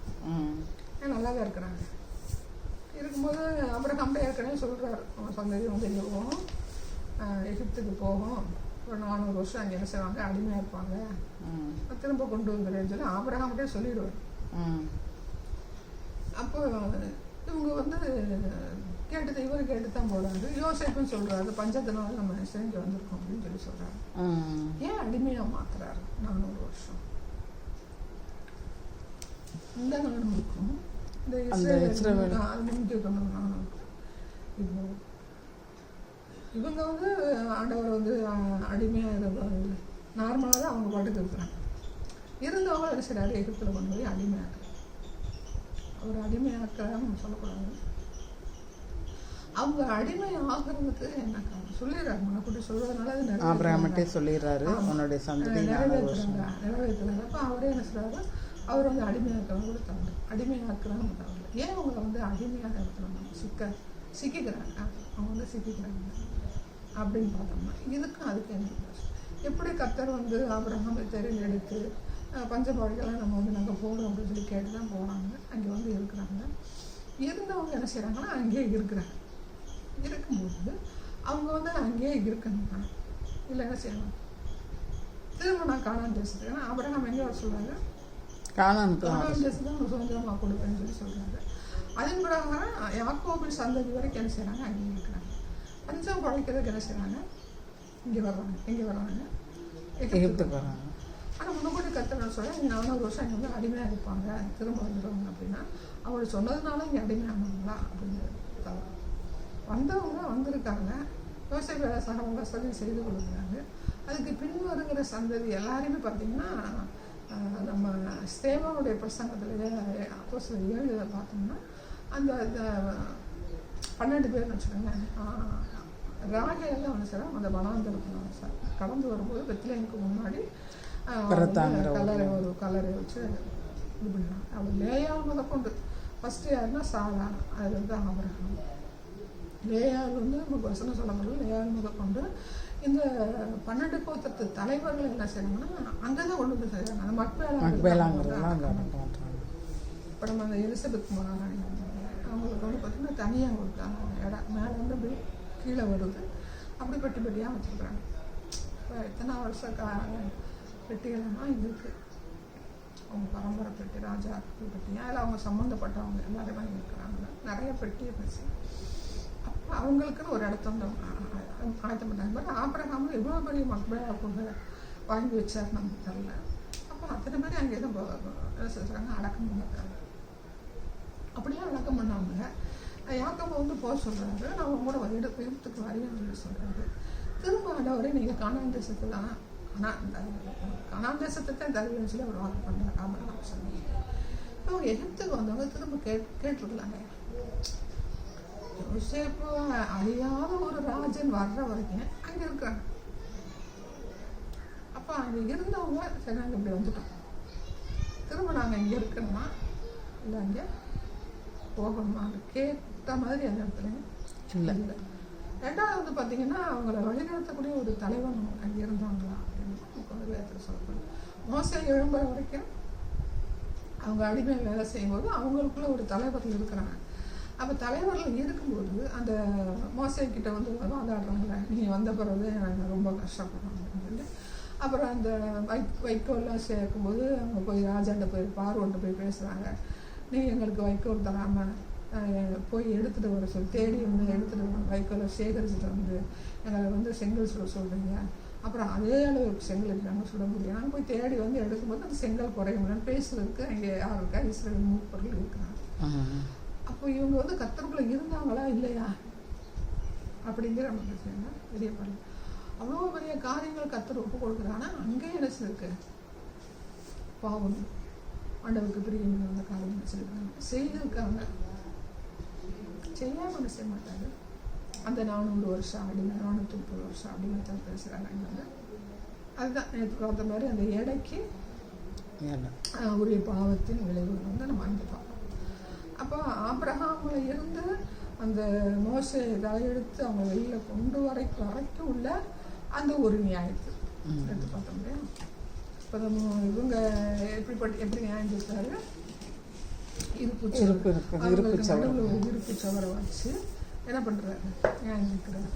நல்லா தான் இருக்கிறாங்க. இருக்கும்போது ஆபிரகாம்கிட்ட ஏற்கனவே சொல்கிறாரு, அவன் சந்ததி வந்து இங்கே போகும், எகிப்துக்கு போகும், ஒரு 400 வருஷம் அங்கே என்ன செய்வாங்க, அடிமையாக இருப்பாங்க, திரும்ப கொண்டு வந்துடுறேன்னு சொல்லி ஆபிரகாம்கிட்டே சொல்லிடுவார். அப்போ இவங்க வந்து இவர் கேட்டு தான் போடுறாரு. யோசேப்புன்னு சொல்கிறாரு, பஞ்சத்தினால நம்ம செஞ்சு வந்திருக்கோம் அப்படின்னு சொல்லி சொல்கிறாரு. ஏன் அடிமையாக மாத்துறாரு 400 வருஷம்? இந்த நாடுக்கும் இந்த இஸ்ரேல் அது முன்னிட்டு இப்போ இவங்க வந்து ஆண்டவர் வந்து அடிமையாக இருப்பாங்க. நார்மலாக தான் அவங்க பாட்டுக்கு இருக்கிறாங்க. இருந்தவங்க என்ன செய்றாரு, எகிப்தில் கொண்டு போய் அடிமையாக்குறாங்க. அவர் அடிமையாக்குறான்னு சொல்லக்கூடாது. அவங்க அடிமை ஆகிறதுக்கு என்ன காரணம் சொல்லிடுறாரு, முன்னக்கூட்டி சொல்றதுனால அது ஆபிரகாம்கிட்டே சொல்லிடுறாரு, உன்னுடைய சந்ததி நிறைவேற்றுறாங்க. அப்போ அவரே என்ன சொல்றாரு, அவர் வந்து அடிமையாக்குறவங்க கூட தவறு, அடிமையாக்குறாங்க தவறு. ஏன் அவங்க வந்து அடிமையாக இருக்கிறாங்க, சிக்கிக்கிறாங்க, அவங்க வந்து சிக்கிக்கிறாங்க அப்படின்னு பார்த்தோம்னா இதுக்கும் அதுக்கு என்ன எப்படி கர்த்தர் வந்து ஆபிரகாமை தெரிஞ்செடுத்து பஞ்சபாடிகளாக நம்ம வந்து நாங்கள் போகணும் அப்படின்னு சொல்லி கேட்டு தான் போகிறாங்க. அங்கே வந்து இருக்கிறாங்க. இருந்தவங்க என்ன செய்கிறாங்கன்னா அங்கேயே இருக்கிறாங்க. இருக்கும்போது அவங்க வந்து அங்கேயே இருக்கணும், இல்லை என்ன செய்யணும், திரும்ப நான் காணான் தேசத்துக்கு. ஏன்னா ஆபிரகாம் எங்கே வர சொல்கிறாங்க, காணான் தேசத்தை அவங்க சுதந்திரமாக கொடுப்பேன்னு சொல்லி சொல்கிறாங்க. அதன் பிரகாரம் யாக்கோபின் சந்ததி வரைக்கும் என்ன செய்கிறாங்க, அங்கேயே இருக்கிறாங்க. பஞ்சம் குறைக்கிறதுக்கு என்ன செய்கிறாங்க, இங்கே வர்றாங்க. எங்கே வர்றாங்க, எகிப்துக்கு வர்றாங்க. ஆனால் முன்னக்கூட்டி கர்த்தர் சொல்ல 400 வருஷம் இங்கே வந்து அடிமையாக இருப்பாங்க, திரும்ப வந்துடுவாங்க அப்படின்னா அவள் சொன்னதுனால இங்கே அடிமையானவங்களா அப்படிங்கிறது தவறு. வந்தவங்க வந்திருக்காங்க, யோசேப்பு சக வசதி செய்து கொடுக்குறாங்க. அதுக்கு பின்வருங்கிற சந்ததி எல்லாரையுமே பார்த்தீங்கன்னா நம்ம ஸ்தேவானுடைய பிரசங்கத்திலேயே அப்போஸ்தலர் 7 பார்த்தோம்னா அந்த 12 பேர்னு வச்சுக்கோங்க. ராகேலாம் வந்து சார் அந்த வனாந்தரத்தில் சார் கடந்து வரும்போது பெத்லகேமுக்கு முன்னாடி கலரை வச்சு இது பண்ணாங்க. அவள் லேயால் முதற்கொண்டு ஃபஸ்ட்டு யாருன்னா சாரா, அது வந்து ஆபிரகாம். லேயால் வந்து நமக்கு வசனம் சொல்ல முடியும். லேயால் முதற்கொண்டு இந்த 12 கோத்திரத்து தலைவர்கள் என்ன செய்யணும்னா அங்கே தான் கொண்டு வந்து செய்யறாங்க. அந்த மக்பேலாங்க இப்போ நம்ம அந்த எலிசபெத் மகாராணி அவங்களுக்கு வந்து பார்த்தீங்கன்னா தனியாக கொடுத்தாங்க இடம், மேலே வந்து அப்படி கீழே வருது, அப்படி பெட்டி பெட்டியாக வச்சுருக்குறாங்க. இப்போ எத்தனை வருஷம் பெட்டிகள்லாம் இருக்குது, அவங்க பரம்பரை பெட்டி, ராஜா பெட்டியா இல்லை அவங்க சம்மந்தப்பட்டவங்க எல்லாருமே இருக்கிறாங்க. நிறைய பெட்டியை பேசி அப்போ அவங்களுக்குன்னு ஒரு இடத்த வந்து ஆயத்தம் பண்ணாங்க. பட் ஆபிரகாம் எவ்வளோ பெரிய மக்பேலா கொண்டு வாங்கி வச்சார் நமக்கு தெரியல. அப்போ அத்தனை பேர் அங்கே தான் என்ன சொல்கிறாங்க, அடக்கம் பண்ணிருக்காங்க. அப்படியே அடக்கம் பண்ணவங்க யாக்கோபு வந்து போக சொல்கிறாரு, நான் அவங்க கூட எடுத்துக்கு வரையும் சொல்கிறாரு. திரும்ப ஆண்டவரே நீங்கள் கானான் தேசத்தில் தான் கானான் தேசத்தை தான் தருவேன்னு சொல்லி அவர் வாக்கு பண்ணார் ஆபிரகாம் சொல்லி. இப்போ அவங்க எகிப்துக்கு வந்தவங்க திரும்ப கேட்டுருக்கலாங்க. யோசேப்பு அழியாத ஒரு ராஜன் வர்ற வரைக்கும் அங்கே இருக்காங்க. அப்போ அங்கே இருந்தவங்க சரி நாங்கள் இப்படி வந்துட்டோம், திரும்ப நாங்கள் இங்கே இருக்கணுமா இல்லை அங்கே போகணுமா அது கேட்ட மாதிரி அந்த இடத்துல இல்லை. ரெண்டாவது வந்து பார்த்தீங்கன்னா அவங்கள வழிநடத்தக்கூடிய ஒரு தலைவன் அங்கே இருந்தாங்களா அப்படின்னு நமக்கு வந்து வேதத்தில் சொல்லப்படும். மோசே எழும்புற வரைக்கும் அவங்க அடிமை வேலை செய்யும்போது அவங்களுக்குள்ள ஒரு தலைவர்கள் இருக்கிறாங்க. அப்போ தலைவர்கள் இருக்கும்போது அந்த மோசைக்கிட்ட வந்து வாதாடுறாங்களே, நீங்கள் வந்த பிறகு நாங்கள் ரொம்ப கஷ்டப்படுறோம் அப்படின்னு சொல்லி. அப்புறம் அந்த வைக்கோல்லாம் சேர்க்கும்போது அவங்க போய் ராஜாண்ட போய் பார்வோன்ட்ட போய் பேசுகிறாங்க, நீங்கள் எங்களுக்கு வைக்கோல் தராமல் போய் எடுத்துகிட்டு வர சொல்லி தேடி வந்து எடுத்துகிட்டு வர வைக்கோலை சேகரிச்சுட்டு வந்து எங்களை வந்து செங்கல் சுட சொல்கிறீங்க. அப்புறம் அதே அளவுக்கு செங்கல் நாங்கள் சுட முடியும், நாங்கள் போய் தேடி வந்து எடுக்கும்போது அந்த செங்கல் குறைய முடியும் பேசுறதுக்கு அங்கே யார் இருக்கா, இஸ்ரேல் மூப்பர்கள் இருக்கிறாங்க. அப்போ இவங்க வந்து கர்த்தருக்குள்ள இருந்தாங்களா இல்லையா அப்படிங்கிற நமக்கு பெரிய பாருங்க. அவ்வளோ பெரிய காரியங்கள் கர்த்தர் ஒப்பு கொடுக்குறாங்கன்னா அங்கேயே என்ன இருக்கு, பாவம் ஆண்டவருக்கு பிரியமில்லை அந்த காரியம் செய்திருக்காங்க, செய்யாம செய்ய மாட்டாங்க. அந்த 400 வருஷம் அடிமை 430 வருஷம் அடிமைத்தான் பேசுகிறாங்க. அதுதான் நேற்று பார்த்த மாதிரி அந்த எடைக்கு உரிய பாவத்தின் விளைவுகள் வந்து நம்ம அங்கே பார்ப்போம். அப்போ ஆபிரகாமில் இருந்து அந்த மோசே தலையெடுத்து அவங்க வெளியில் கொண்டு வரைக்கும் உள்ள அந்த ஒரு நியாயத்தை எடுத்து பார்த்தோம் இல்லையா. இப்போ இவங்க எப்படி நியாயம் செய்கிறாரு, இருப்பு சவரை வச்சு என்ன பண்ணுறாரு, நியாயம் செய்கிறாரு,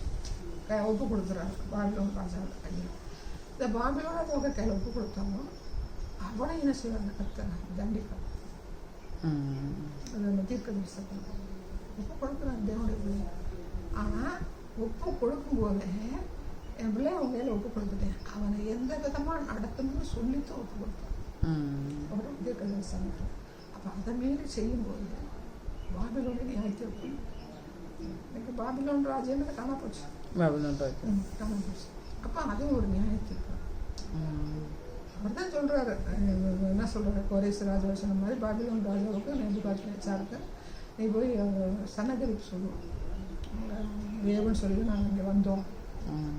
ஒப்பு கொடுக்குறாரு பாபிலோன் ராஜாவோட கையில். இந்த பாபிலோன் ராஜாவோட கையில் ஒப்பு கொடுத்தாலும் அவனை என்ன செய்வாங்க, கர்த்தர் தண்டிப்பார். அது நம்ம தீர்க்க தரிசனம் ஒப்பு கொடுக்குறாங்க தேவனுடைய பிள்ளை. ஆனால் ஒப்பு கொடுக்கும்போதே என் பிள்ளை அவங்க கையில் ஒப்பு கொடுத்துட்டேன், அவனை எந்த விதமாக நடத்தணும்னு சொல்லித்தான் ஒப்பு கொடுத்தான். அவரும் தீர்க்க தரிசனம். அப்போ அதை மீறி செய்யும்போது பாபிலோனை நியாயத்தை ஒப்பு இன்னைக்கு பாபிலோன் ராஜ்யம்னு காண போச்சு, காண போச்சு. அப்போ அதுவும் ஒரு நியாயத்திற்கு அவர் தான் சொல்கிறாரு. என்ன சொல்கிறாரு, கோரேஸ் ராஜா சொன்ன மாதிரி பாபிலோன் ராஜாவுக்கு நேபுகாத்நேச்சாருக்கு நீ போய் சன்னகரிப்பு சொல்லுவோம், தேவன் சொல்லி நாங்கள் இங்கே வந்தோம்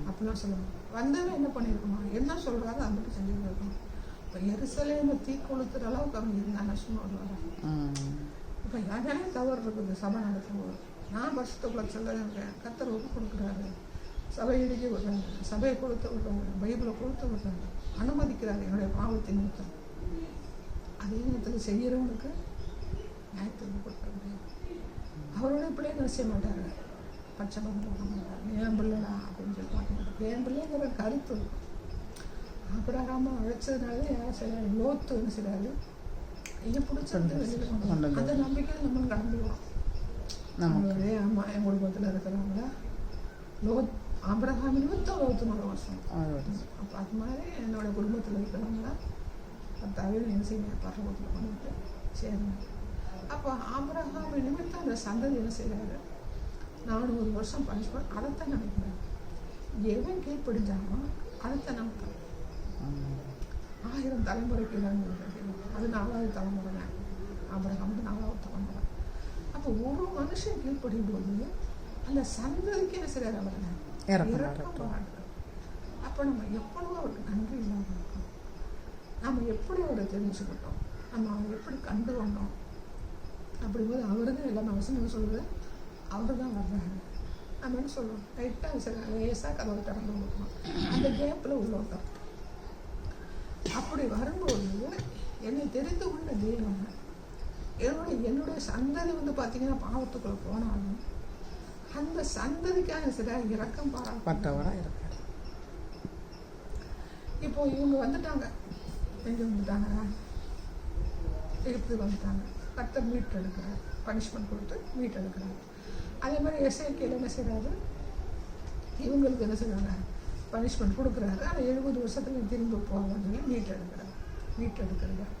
அப்படிலாம் சொல்லுவோம். வந்தவன் என்ன பண்ணியிருக்கணும், என்ன சொல்கிறாரோ அதை மட்டும் செஞ்சுட்டு இருக்கணும். இப்போ எருசலேமை தீ கொளுத்துற அளவுக்கு அவங்க இருந்தாங்க சும்மா வருவாங்க. இப்போ யாருமே தவறு இருக்குது சபை நடத்தும்போது. நான் வருஷத்துக்குள்ள சொல்லுறேன், கர்த்தர் ஒப்பு கொடுக்குறாரு, சபை இடிக்க விடுறாங்க, சபையை கொளுத்த விடுறாங்க, பைபிளை கொளுத்த விடுறாங்க, அனுமதிக்கிறாரு என்னுடைய பாவத்தை நிமித்தம். அதே நேரத்தில் செய்கிறவனுக்கு நியாயத்தை கொடுக்க முடியாது. அவருடைய பிள்ளைங்க செய்ய மாட்டாரு, பச்சை மருந்து போட மாட்டாரு, என் பிள்ளைடா அப்படின்னு சொல்லி பார்க்க மாட்டாரு. என் பிள்ளைங்கிற கருத்து ஆபிரகாம அழைச்சதுனாலே யாரும் செய்யறாரு, லோத்து என்ன செய்யறாரு, ஏன் பிடிச்சிருந்து வெளியில் கொண்டு அந்த நம்பிக்கையில் நம்ம கடந்துக்கிறோம். நம்மளே ஆமாம் என் குடும்பத்தில் இருக்கிறாங்களா ஆபிரகாம் நிமித்தம் லோத்துனோட வருஷம். அப்போ அது மாதிரி என்னோட குடும்பத்தில் இருக்கிறவங்களா தவிர என்ன செய்ய பரலோகத்தில் கொண்டு வந்து சேரணும். அப்போ ஆபிரகாம் நிமித்தம் அந்த சந்ததி என்ன செய்கிறாரு, 400 வருஷம் பனிஷ்மெண்ட் அதைத்தான் நினைக்கிறாரு. எவன் கீழ்ப்படிஞ்சானோ அதைத்தான் நமக்கு 1000 தலைமுறைக்கு அது 4வது தலைமுறை, ஆபிரகாமுக்கு 4வது தலைமுறை. அப்போ ஒரு மனுஷன் கீழ்ப்படியும் போது அந்த சந்ததிக்கு என்ன செய்யறாரு, அவர் இறக்கம் பாராட்டுறாரு. அப்போ நம்ம எப்பொழுதும் அவருக்கு நன்றி இல்லாமல் இருக்கோம். நம்ம எப்படி அவரை தெரிஞ்சுக்கிட்டோம், நம்ம அவரை எப்படி கண்டு கொண்டோம் அப்படிங்கும்போது அவருக்கு எல்லாமே அவசியம் சொல்லுது, அவர் தான் வர்றாரு. நம்ம என்ன சொல்லுவோம், லைட்டாக சரி லேசாக கதவை திறந்து கொடுக்கணும், அந்த கேப்பில் உள்ளவங்க. அப்படி வரும்போது என்னை தெரிந்து கொண்ட தேவன் என்னுடைய சந்ததி வந்து பார்த்தீங்கன்னா பாவத்துக்குள்ள போனாலும் அந்த சந்ததிக்காக சரியாக இரக்கம் பாராட்டவராக இருக்காரு. இப்போ இவங்க வந்துட்டாங்க, எங்கே வந்துட்டாங்க, எகிப்துக்கு வந்துட்டாங்க. கர்த்தர் மீட் எடுக்கிறார், பனிஷ்மெண்ட் கொடுத்து மீட் எடுக்கிறார். அதே மாதிரி எசேக்கியேல் என்ன செய்கிறாரு, இவங்களுக்கு என்ன செய்கிறாங்க, பனிஷ்மெண்ட் கொடுக்குறாரு. ஆனால் 70 வருஷத்துல திரும்ப போவாங்கன்னு சொல்லி மீட் எடுக்கிறாரு.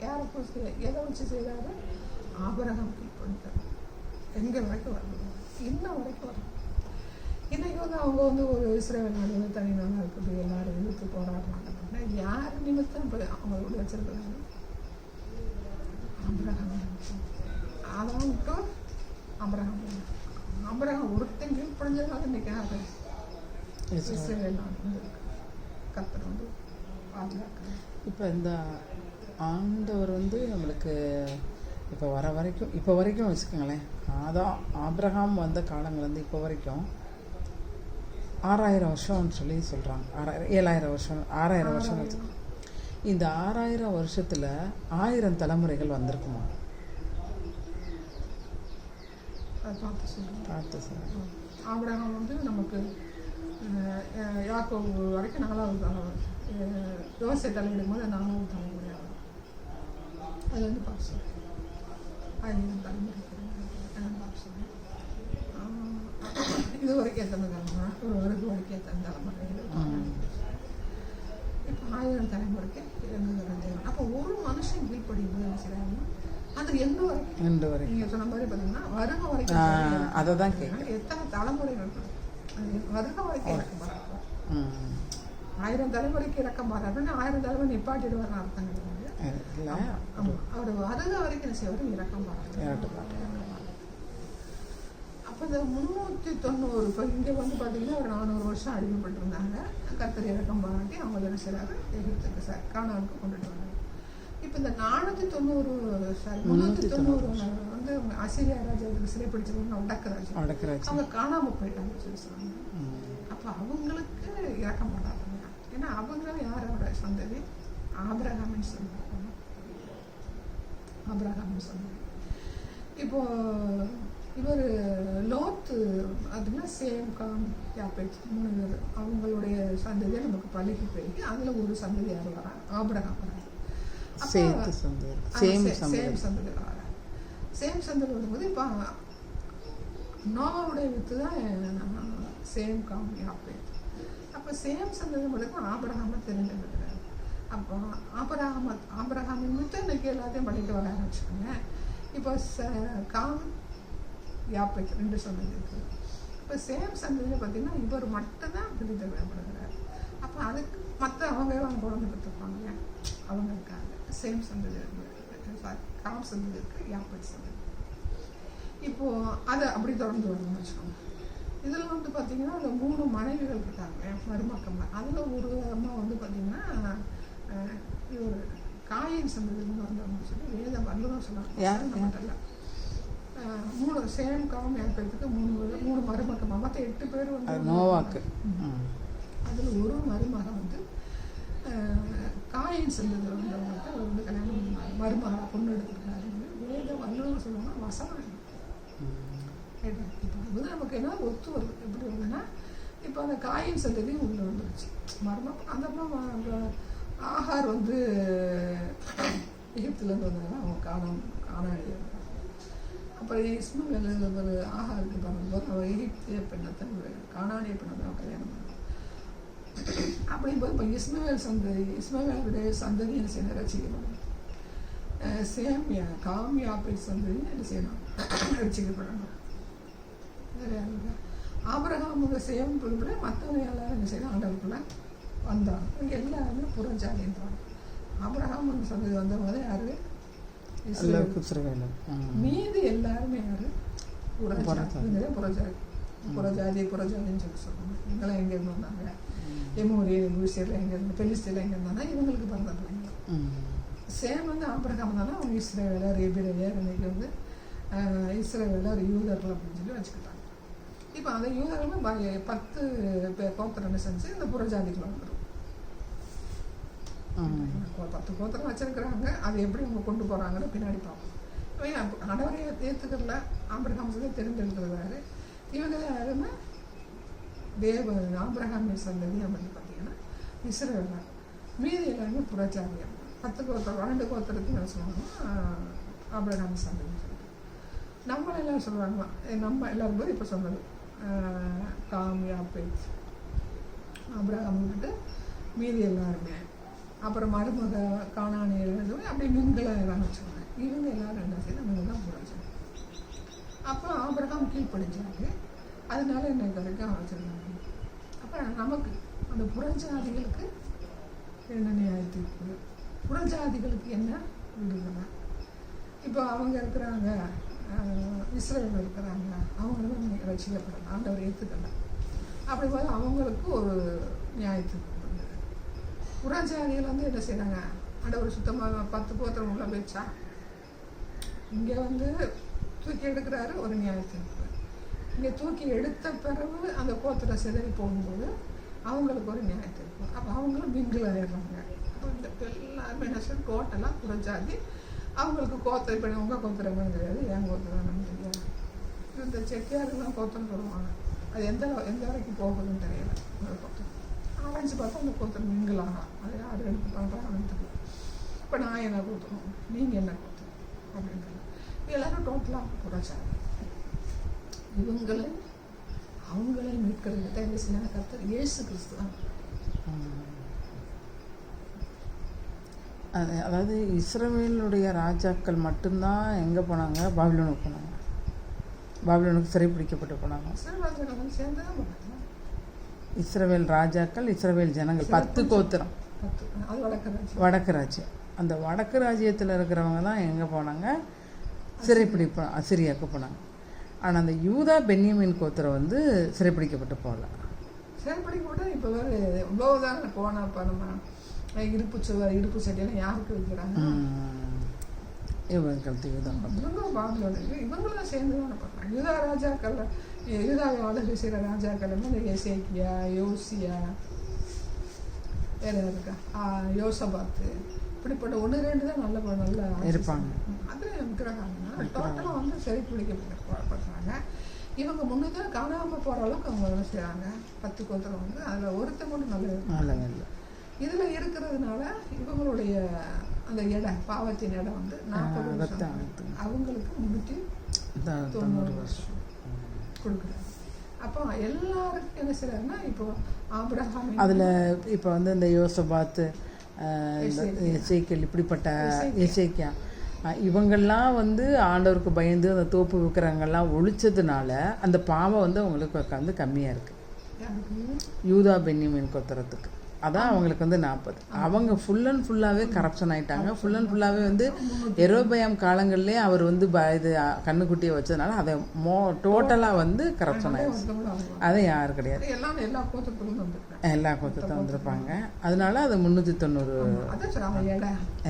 யாரை எதை வச்சு செய்கிறாரு, ஆபிரகாம் கீழ் பண்ணிட்டார். எங்கே வரைக்கும் வரணும், இன்னும் வரைக்கும் வரும். இன்றைக்கி வந்து அவங்க வந்து ஒரு இஸ்ரேல் நாடு வந்து தனி நாளாக இருக்குது, எல்லாரும் இழுத்து போராடுறாங்க அப்படின்னா யார் நிமித்தம் இப்போ அவங்களோட வச்சிருக்கிறாங்க, ஆபிரகாம் நிமித்தம். அதான் விட்டு ஆபிரகாம் ஒருத்தன் கீழ் படிஞ்சதுனால இன்னைக்கு இஸ்ரேல் நாடு வந்து கர்த்தர் வந்து பாதுகாக்கிறார். இப்போ இந்த ஆண்டவர் வந்து நம்மளுக்கு இப்போ வரைக்கும் வச்சுக்கோங்களேன், அதான் ஆபிரகாம் வந்த காலங்கள்லேருந்து இப்போ வரைக்கும் 6000 வருஷம்னு சொல்லி சொல்கிறாங்க. 7000 வருஷம் 6000 வருஷம் வச்சுக்கோங்க. இந்த 6000 வருஷத்தில் 1000 தலைமுறைகள் வந்திருக்குமா? பார்த்து சொல்லுங்கள். ஆபிரகாம் வந்து நமக்கு யாக்கோபு வரைக்கும் 4வது தலைமுறை, யோசே தலையிடும் போது 4வது தலைமுறையாக அது வந்து பார்த்து 1000 தலைமுறை இது வரைக்கும் எத்தனை தலைமுறை, ஒரு வருது வரைக்கும் எத்தனை தலைமுறை, இப்போ 1000 தலைமுறைக்கு இறங்குகிறது. அப்போ ஒரு மனுஷன் கீழ்ப்படியும் போது செய்யறாங்க அது எந்த வரைக்கும் நீங்கள் சொன்ன மாதிரி பார்த்தீங்கன்னா வருக வரைக்கும். அதை தான் கேட்குறேன், எத்தனை தலைமுறைகள் வருக வரைக்கும் இறக்கம் பாராட்டுவார். 1000 தலைமுறைக்கு இறக்கம் பாராட்டுன்னு 1000 தலைமுறை நிப்பாட்டிடுவார் அர்த்தம் கிடையாது. ஆமாம், அவர் வருக வரைக்கும் செய்வார் இறக்கம் பாராட்டுவார். அப்போ இந்த 390 இப்போ இங்கே வந்து பார்த்தீங்கன்னா ஒரு 400 வருஷம் அடிமைப்பட்டிருந்தாங்க. கர்த்தர் இறக்கம் பாராட்டி அவங்க என்ன செய்கிறாரு, எகிப்துக்கு கானானுக்கு கொண்டுட்டு வராங்க. இப்போ இந்த 390 வந்து அசீரியா ராஜாவுக்கு சிறைப்பிடிச்சவங்க வடக்கு அவங்க காணாமல் போயிட்டாங்கன்னு சொல்லி சொன்னாங்க. அப்போ அவங்களுக்கு இறக்கம் பண்ணாங்க. ஏன்னா அவங்க யாரோட சந்ததி? ஆபிரகாமின் சந்ததி. ஆபிரகாமின் சந்ததி. இப்போ இவர் லோத்து அதுனா சேம் காம் யாப்பேத் 3 பேர் அவங்களுடைய சந்ததியை நமக்கு பழகி போய் அதில் ஒரு சந்ததி யார் வராங்க? ஆபிரகாம் வராங்க. சேம் சந்ததி வராங்க. சேம் சந்ததி வரும்போது இப்போ நோவாவுடைய வித்து தான் சேம் காம் யாப்பேத். அப்போ சேம் சந்ததி மட்டும் ஆபிரகாமை தெரிஞ்சுக்கிறாரு. அப்போ ஆபிரகாமின் மட்டும் இன்னைக்கு எல்லாத்தையும் பண்ணிட்டு வர ஆரம்பிச்சுக்கோங்க. இப்போ காம் யாப்பேத் 2 சந்ததி இருக்குது. இப்போ சேம் சந்ததியில் பார்த்தீங்கன்னா இவர் மட்டும்தான் பிரித்தெடுக்கப்படுகிறார். அப்போ அதுக்கு மற்ற அவங்க குழந்தை பெற்றுப்பாங்க, அவங்க இருக்காங்க. சேம் சந்ததி காம் சந்ததி இருக்குது, யாப்பேத் சந்ததி. இப்போது அதை அப்படி தொடர்ந்து வரணும்னு வச்சுக்கோங்க. இதில் வந்து பார்த்திங்கன்னா அந்த 3 மனைவிகள் இருக்காங்க மருமக்கம்மா. அதில் ஒரு அம்மா வந்து பார்த்திங்கன்னா இவர் காயின் சந்ததியிலேருந்து வந்தவங்க சொல்லி வேத வல்லுன்னு சொன்னாங்க. 3 சேம் காம் யாப்பேத்துக்கு 3 மருமக்கம்மா. மற்ற 8 பேர் வந்து நோவாக்கு. அதில் ஒரு மருமகன் வந்து காயின் சந்ததியில் வந்தவங்கள்ட்ட வந்து கல்யாணம் பண்ணாங்க. மருமகனை பொண்ணு எடுத்துருக்காரு. வேத வல்லுன்னு சொல்லுவாங்க வசனம். இப்போ அது நமக்கு என்ன ஒத்து வருது? எப்படி வருதுன்னா இப்போ அந்த காயின் சந்ததியும் உள்ளே வந்துருச்சு. அந்த அம்மா ஆகார் வந்து எகிப்துலேருந்து வந்தாங்க. அவங்க காணாடி. அப்புறம் இஸ்மவேல் ஒரு ஆகாருக்கு பண்ணும்போது அவர் எகிப்திய பெண்ணத்தை காணாடிய பெண்ணை தான் கல்யாணம் பண்ணாங்க. அப்படிங்கும்போது இப்போ இஸ்மவேலுடைய சந்ததி என்ன செய்யணும்? ரசிக்கப்படணும். சேம் காம் யாப்பேத் சந்ததி என்ன செய்யணும்? ரசிக்கப்படணும். ஆபிரகாமுடைய சேம் பொறுப்புல மற்றவங்க எல்லாரும் என்ன செய்யணும்? ஆண்டவருக்குள்ள வந்தாங்க. இங்கே எல்லாருமே புறஜாதின்றாங்க. ஆபிரகாம் சந்ததி வந்தவங்க தான் யாரு? மீதி எல்லாருமே யாரு? புறஜாதின்னு சொல்லி சொல்லுவாங்க. இவங்களாம் எங்க இருந்து வந்தாங்க? எமோரியர், எபூசியர் எங்க இருந்து? பெலிஸ்தீர் எங்க இருந்தாங்கன்னா இவங்களுக்கு பிறந்த பிள்ளைங்க. சேம் வந்து ஆபிரகாம் தானே அவங்க இஸ்ரவேலர், எபிரேயர், இன்னைக்கு வந்து இஸ்ரவேலர், யூதர்கள் அப்படின்னு சொல்லி வச்சுக்கிட்டாங்க. இப்போ அந்த யூதர்களும் 10 கோத்திரம் செஞ்சு இந்த புறஜாதிக்குள்ள வந்துடும். 10 கோத்திரம் வச்சிருக்கிறாங்க. அது எப்படி அவங்க கொண்டு போகிறாங்கன்னு பின்னாடி பார்ப்போம். ஆண்டவரையை ஏற்றுக்கிறல ஆபிரகாம் தெரிஞ்செடுக்கிறாரு. இவங்க யாருன்னா ஆபிரகாமின் சந்ததி அப்படின்னு பார்த்தீங்கன்னா இஸ்ரவேலர். மீதி எல்லாருமே புறஜாதியம். 10 கோத்திரம் 12 கோத்திரத்துக்கு என்ன சொல்லுவாங்கன்னா ஆபிரகாமின் சந்ததி சொல்லிட்டு நம்மள எல்லாம் சொல்கிறாங்களா? நம்ம எல்லாரும் போது இப்போ சொன்னது காம் யாப்பேத் ஆபிரகாம் விட்டுட்டு மீதி எல்லாருமே. அப்புறம் மருமக கானானியர்கள் அப்படி மிங்களை எல்லாம் வச்சுருவாங்க. இவங்க எல்லாரும் என்ன செய்யணும்? நம்ம தான் புறஜாதி. அப்போ ஆபிரகாம் கீழ்ப்படிஞ்சாங்க. அதனால இன்னைக்கு வரைக்கும் வச்சுருந்தாங்க. அப்போ நமக்கு அந்த புறஜாதிகளுக்கு என்ன நியாயத்தீர்ப்பு? புறஜாதிகளுக்கு என்ன விடுதலை? இப்போ அவங்க இருக்கிறாங்க, இஸ்ரேல் இருக்கிறாங்க, அவங்களும் ரசிக்கப்படலாம், ஆண்டவர் ஏற்றுக்கலாம். அப்படி போது அவங்களுக்கு ஒரு நியாயத்தீர்ப்பு. புறஜாதிகள் வந்து என்ன செய்கிறாங்க? ஆண்டவர் சுத்தமாக 10 கோத்திரம் உள்ள வச்சா இங்கே வந்து தூக்கி எடுக்கிறாரு, ஒரு நியாயத்தீர்ப்பு. இங்கே தூக்கி எடுத்த பிறகு அந்த கோத்திர சிதறி போகும்போது அவங்களுக்கு ஒரு நியாயத்தீர்ப்பு. அப்போ அவங்களும் மிங்கில் ஆயிடுறாங்க. அப்போ இந்த எல்லாருமே என்ன செய்ய டோட்டலாக புறஜாதி. அவங்களுக்கு கோத்திரம் இப்போ உங்கள் கோத்திரம்னு தெரியாது, என் கோத்திரம்னு தெரியாது. இந்த செட்டியாருலாம் கோத்திரம் சொல்லுவாங்க. அது எந்த வரைக்கும் போகுதுன்னு தெரியல. ஒரு கோத்திரம் ஆரம்பிச்சு பார்த்தா அந்த கோத்திரம் மிங்கிலாகலாம். அது யார் எடுத்து பண்ணுறாங்கன்னு தெரியல. இப்போ நான் என்ன கோத்திரம், நீங்கள் என்ன கோத்திரம் அப்படின்றது எல்லாரும் டோட்டலாக புறஜாதி. அவங்களே மீட்கிறது என்ன செய்ய கர்த்தர் இயேசு கிறிஸ்து தான். அதாவது இஸ்ரவேலுடைய ராஜாக்கள் மட்டும்தான் எங்கே போனாங்க? பாபிலோனுக்கு போனாங்க. பாபிலோனுக்கு சிறைப்பிடிக்கப்பட்டு போனாங்க. இஸ்ரவேல் ராஜாக்கள், இஸ்ரவேல் ஜனங்கள் 10 கோத்திரம். வடக்கு ராஜ்யம். அந்த வடக்கு ராஜ்யத்தில் இருக்கிறவங்க தான் எங்கே போனாங்க? சிறைப்பிடிப்போம் அசிரியாவுக்கு போனாங்க. ஆனால் அந்த யூதா பென்யமீன் கோத்திரம் வந்து சிறைப்பிடிக்கப்பட்டு போகல. சிறைப்பிடிக்கப்பட்டு இப்போ வேறு இவ்வளோதான் போனப்போ நம்ம இருப்பு சட்டியெல்லாம் யாருக்கு வைக்கிறாங்க? இவங்களுக்கு யூதா இவங்களும் பாபிலோன் இவங்களும் சேர்ந்து தான் பார்க்குறாங்க. யூதா ராஜாக்கள் யூதாவை ஆளுகை செய்கிற ராஜாக்கள் இந்த எசேக்கியா, யோசியா, வேறு இருக்கா யோசபாத்து, இப்படிப்பட்ட 1-2 தான் நல்ல இருப்பாங்க. அதில் இருக்கிறாங்கன்னா டோட்டலாக வந்து சரி பிடிக்கப்படுறாங்க. இவங்க முன்னுதான் காணாமல் போகிற அளவுக்கு அவங்க என்ன செய்கிறாங்க, 10 கோத்திரம் வந்து அதில் ஒருத்தர் மட்டும் நல்ல இதில் இருக்கிறதுனால இவங்களுடைய அந்த இடம் பாவத்தின் இடம் வந்து 40 வருஷம், அவங்களுக்கு 390 வருஷம் கொடுக்குறாங்க. அப்போ எல்லாருக்கும் என்ன செய்கிறாருன்னா இப்போ ஆபிரகாம் அதில் இப்போ வந்து இந்த யோசபாத்து, எசேக்கியேல், இப்படிப்பட்ட எசேக்கியா இவங்கெல்லாம் வந்து ஆண்டவருக்கு பயந்து அந்த தோப்பு விற்கிறவங்கெல்லாம் ஒழிச்சதுனால அந்த பாவம் வந்து அவங்களுக்கு வந்து கம்மியாக இருக்குது. யூதா பென்யமீன் கோத்திரத்துக்கு அதான் அவங்களுக்கு வந்து 40. அவங்க ஃபுல் அண்ட் ஃபுல்லாகவே கரப்ஷன் ஆகிட்டாங்க. ஃபுல் அண்ட் ஃபுல்லாகவே வந்து எரோபயாம் காலங்கள்லேயே அவர் வந்து இது கண்ணுக்குட்டியை வச்சதுனால அதை டோட்டலாக வந்து கரப்ஷன் ஆகிடுச்சு. அது யாரும் கிடையாது, எல்லா கோத்திரத்தும் வந்திருப்பாங்க. அதனால அது 390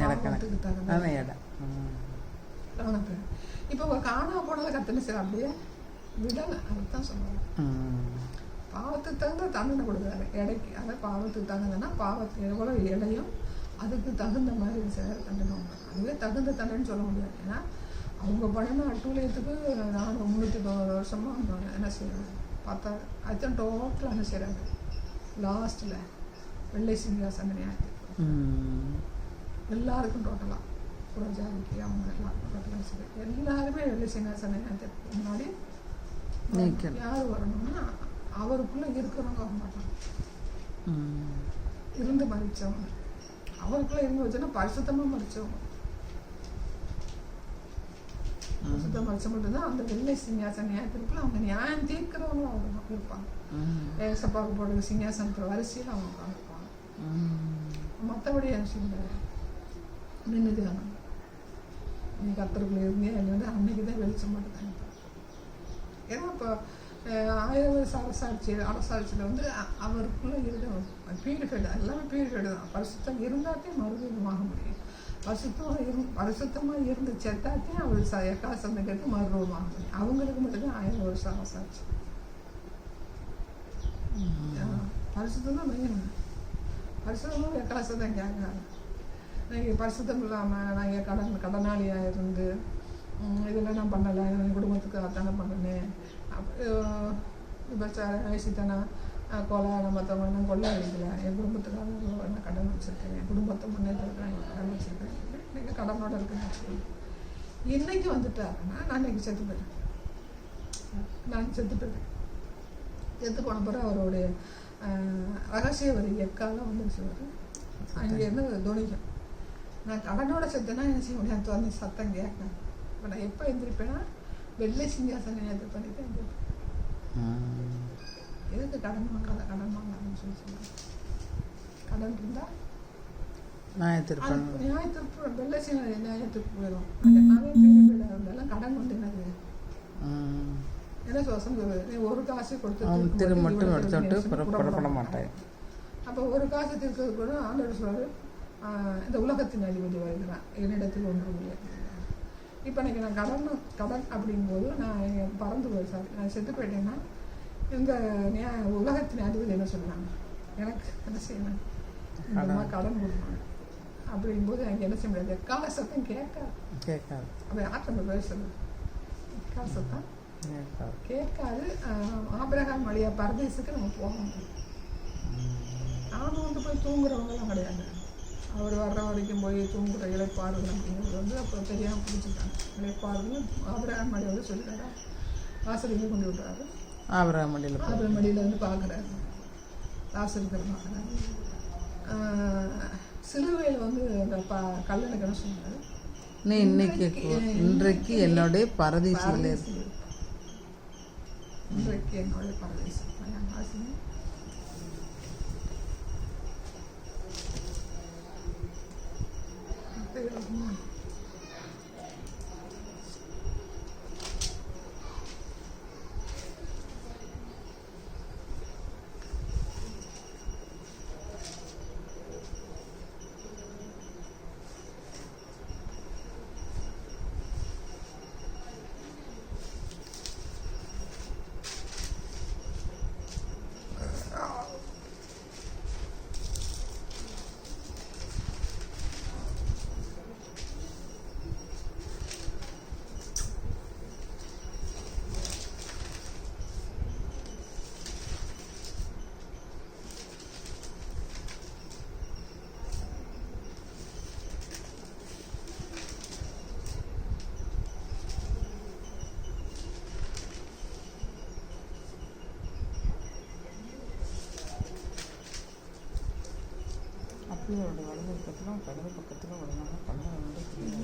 இடக்கணக்கு அதான் இடம். இப்போ காணாம போனதை கத்துன்னு சார் அப்படியே விடலை, அதுதான் சொல்லுவாங்க. பாவத்துக்கு தகுந்த தண்டனை கொடுக்குறாரு எடைக்கு. அதாவது பாவத்துக்கு தகுந்தனா பாவத்துக்கு எவ்வளோ எடையும் அதுக்கு தகுந்த மாதிரி சார் தண்டனை கொடுக்குறாங்க. அதுவே தகுந்த தண்டனை சொல்ல முடியாது. ஏன்னா அவங்க பண்ணின அட்டூழியத்துக்கு 390 வருஷமாக என்ன செய்யறாங்க பார்த்தா. அதுதான் டோட்டலாக என்ன செய்கிறாங்க லாஸ்ட்டில் வெள்ளை சிங்காசன நியாயத்துக்கு எல்லாருக்கும் டோட்டலாக புரஜாதிக்கு அவங்க எல்லாருமே வெள்ளை சிங்காசன நியாயத்துக்கு முன்னாடி யார் வரணும்னா அவருக்குள்ள இருக்கிறவங்க வர மாட்டாங்க. இருந்து மறிச்சவங்க, அவருக்குள்ள இருந்து வச்சோன்னா பரிசுத்தமா மறிச்சவங்க, பரிசுத்தம் மறிச்ச மட்டும்தான் அந்த வெள்ளை சிங்காசன நியாயத்திற்குள்ள அவங்க நியாயம் தீர்க்கிறவங்களும் அவங்க இருப்பாங்க. ஏசப்பாவுக்கு போடுற சிங்காசனத்துல வரிசையில் அவங்க உட்காந்துருப்பாங்க. மற்றபடி நின்றுதாங்க நீ கத்தருக்குள்ள இருந்தே அது வந்து அன்னைக்குதான் வெளிச்சம் மட்டும். ஏன்னா இப்போ 1000 வருஷ அரசாட்சியில் வந்து அவருக்குள்ள இருக்க பீரிஃபைடு எல்லாமே பீரிஃபைடு தான். பரிசுத்தம் இருந்தாத்தே மறுரூபமாக முடியும். பரிசுத்தமாக இருந்து செத்தாத்தே அவர் எக்காசம் கேட்டு மறுரூபமாக முடியும். அவங்களுக்கு மட்டும்தான் 1000 வருஷம் அரசாட்சி. பரிசுத்தம் தான் மெயின். பரிசுத்தமும் எக்காசம் தான் கேட்குறாங்க. நீங்கள் பரிசுத்தம் இல்லாமல் நான் கடனாளியாக இருந்து இதெல்லாம் நான் பண்ணலை, என் குடும்பத்துக்கு அதானே பண்ணினேன், விபச்சார வயசுத்தானே கொலை மற்றவங்க நான் கொள்ளை அடிக்கல, என் குடும்பத்துக்காக நான் கடன் வச்சுருக்கேன், என் குடும்பத்தை முன்னேற்றத்துக்காக நான் கடன் வச்சுருக்கேன், நீங்கள் கடனோட இருக்குன்னு இன்னைக்கு வந்துட்டாருன்னா நான் இன்னைக்கு செத்து போயிட்டேன். நான் செத்து போயிட்டேன். செத்து போன பிறகு அவருடைய ரகசிய வரி எக்காலம் வந்துருச்சு. அங்கேருந்து துணிக்கும். நான் கடனோட செத்துனா என்ன செய்ய முடியாது, வந்து சத்தம் கேட்கணும். இப்போ நான் எப்போ எழுந்திருப்பேன்னா வெள்ளை சிங்காசனம் ஏற்று பண்ணிட்டு எழுந்திருப்பேன். எதுக்கு கடன் வாங்காதுன்னு சொல்லி சொல்லுவாங்க. கடன் இருந்தால் நியாயத்திற்கு வெள்ளை நியாயத்திற்கு போயிடும். இருந்தாலும் கடன் வந்து என்னது என்ன சுவாசம் ஒரு காசு கொடுத்து மாட்டேன். அப்போ ஒரு காசு திருக்கிறது கூட ஆண்டவர் சொல்றாரு, இந்த உலகத்தின் அதிபதி வருகிறான் என்னிடத்தில் ஒன்றும் இல்லை. இப்போ எனக்கு நான் கடன் அப்படிங்கும்போது நான் பறந்து போய் சார் நான் செத்து போயிட்டேன்னா இந்த உலகத்தின் அதிபதி என்ன சொல்லுவாங்க, எனக்கு என்ன செய்யணும், இந்த மாதிரி கடன் கொடுப்பாங்க. அப்படிங்கும்போது எனக்கு என்ன செய்ய முடியாது, எக்கால சத்தம் கேட்காது. அப்படி ஆட்டம் பேசுறது எக்கால சத்தம் கேட்காது. ஆபிரகாம் வழியா பரதேசுக்கு நம்ம போகணும். நானும் வந்து போய் தூங்குறவங்கலாம் கிடையாது. அவர் வர்ற வரைக்கும் போய் தூங்குற இலைப்பாறுகள் அப்படிங்கிறது வந்து அப்போ தெரியாமல் பிடிச்சிட்டாங்க. இலைப்பாறுகள் ஆபிரகாம் மடியை வந்து சொல்லிட்டாரா, வாசலுக்கு கொண்டு விட்டுறாரு. ஆபிரகாம் மடியில் வந்து பார்க்குறாரு, லாசருக்கு பார்க்குறாரு. சிலுவையில் வந்து அந்த கல்லனுக்கு என்ன சொன்னாரு, நீ இன்றைக்கு என்னுடைய பரதீசில் இன்றைக்கு என்னுடைய பரதேசம் கீழோட வலது பக்கத்திலும் இடது பக்கத்திலும் விடணும். பண்ண வந்து கீழே